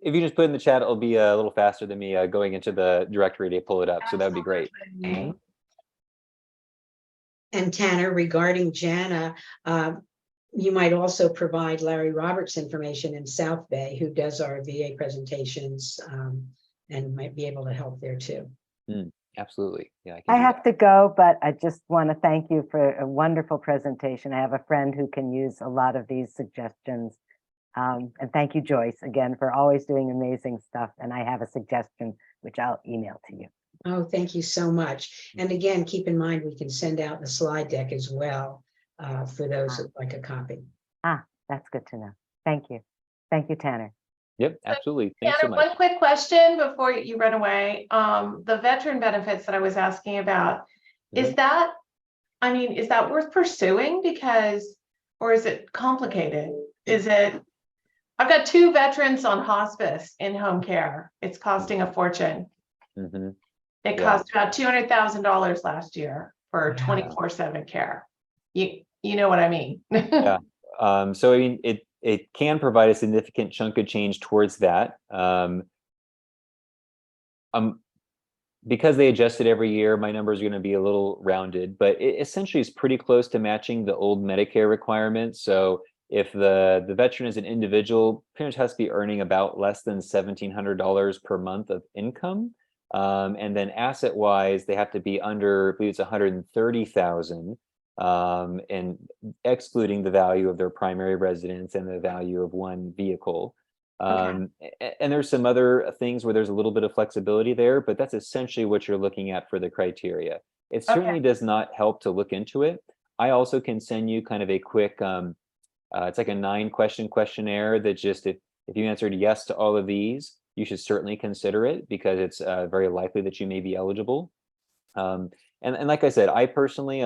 Speaker 4: If you just put it in the chat, it'll be a little faster than me going into the directory to pull it up, so that would be great.
Speaker 1: And Tanner, regarding Jana, you might also provide Larry Roberts information in South Bay, who does our VA presentations, and might be able to help there too.
Speaker 4: Absolutely. Yeah,
Speaker 14: I
Speaker 4: do
Speaker 14: have
Speaker 4: that.
Speaker 14: to go, but I just want to thank you for a wonderful presentation. I have a friend who can use a lot of these suggestions. And thank you, Joyce, again, for always doing amazing stuff. And I have a suggestion, which I'll email to you.
Speaker 1: Oh, thank you so much. And again, keep in mind, we can send out the slide deck as well for those that like a copy.
Speaker 14: That's good to know. Thank you. Thank you, Tanner.
Speaker 4: Yep, absolutely. Thanks so
Speaker 6: Tanner,
Speaker 4: much.
Speaker 6: one quick question before you run away. The veteran benefits that I was asking about, is that, I mean, is that worth pursuing because, or is it complicated? Is it, I've got 2 veterans on hospice in home care. It's costing a fortune. It cost about $200,000 last year for 24/7 care. You know what I mean?
Speaker 4: Yeah. So I mean, it can provide a significant chunk of change towards that. Because they adjust it every year, my numbers are going to be a little rounded, but it essentially is pretty close to matching the old Medicare requirements. So if the veteran is an individual, pretty much has to be earning about less than $1,700 per month of income. And then asset wise, they have to be under, I believe it's 130,000, and excluding the value of their primary residence and the value of one vehicle. And there's some other things where there's a little bit of flexibility there, but that's essentially what you're looking at for the criteria. It certainly does not help to look into it. I also can send you kind of a quick, it's like a 9-question questionnaire that just, if you answered yes to all of these, you should certainly consider it because it's very likely that you may be eligible. And like I said, I personally,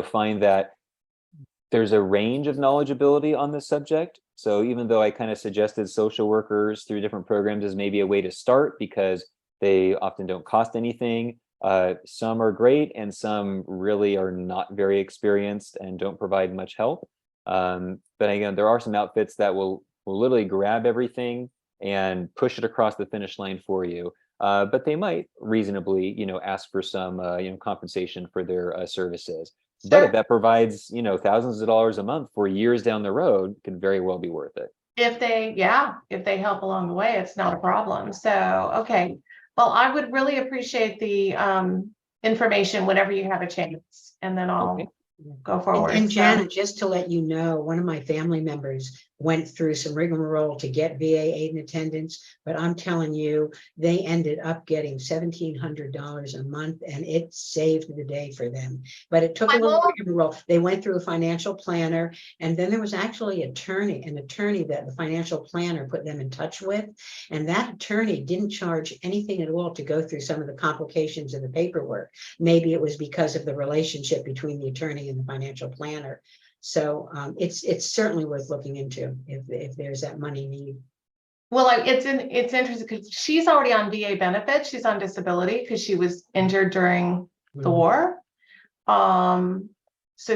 Speaker 4: find that there's a range of knowledgeability on this subject. So even though I kind of suggested social workers through different programs as maybe a way to start because they often don't cost anything, some are great and some really are not very experienced and don't provide much help. But again, there are some outfits that will literally grab everything and push it across the finish line for you. But they might reasonably, ask for some, compensation for their services. But if that provides, thousands of dollars a month for years down the road, could very well be worth it.
Speaker 6: If they help along the way, it's not a problem. So, okay. Well, I would really appreciate the information whenever you have a chance, and then I'll go forward.
Speaker 1: And Janet, just to let you know, one of my family members went through some rigmarole to get VA aid and attendance, but I'm telling you, they ended up getting $1,700 a month, and it saved the day for them. But it took a little rigmarole. They went through a financial planner, and then there was actually an attorney that the financial planner put them in touch with, and that attorney didn't charge anything at all to go through some of the complications of the paperwork. Maybe it was because of the relationship between the attorney and the financial planner. So it's certainly worth looking into if there's that money need.
Speaker 6: Well, it's interesting because she's already on VA benefits. She's on disability because she was injured during the war. So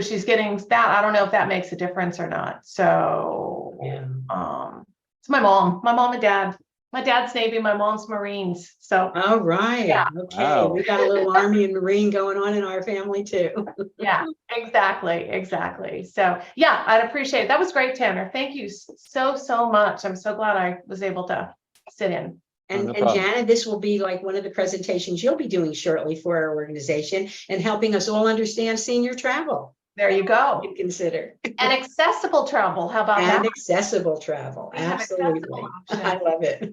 Speaker 6: she's getting that. I don't know if that makes a difference or not. So it's my mom and dad. My dad's Navy, my mom's Marines. So
Speaker 1: all right. Yeah. Okay. Wow. We got a little Army and Marine going on in our family too.
Speaker 6: Yeah, exactly. So yeah, I'd appreciate it. That was great, Tanner. Thank you so much. I'm so glad I was able to sit in.
Speaker 1: And Janet, this will be like one of the presentations you'll be doing shortly for our organization and helping us all understand senior travel.
Speaker 6: There you go.
Speaker 1: Consider.
Speaker 6: And accessible travel. How about that?
Speaker 1: And accessible travel. Absolutely. I love it.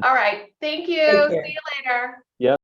Speaker 6: All right. Thank you. See you later.
Speaker 4: Yep.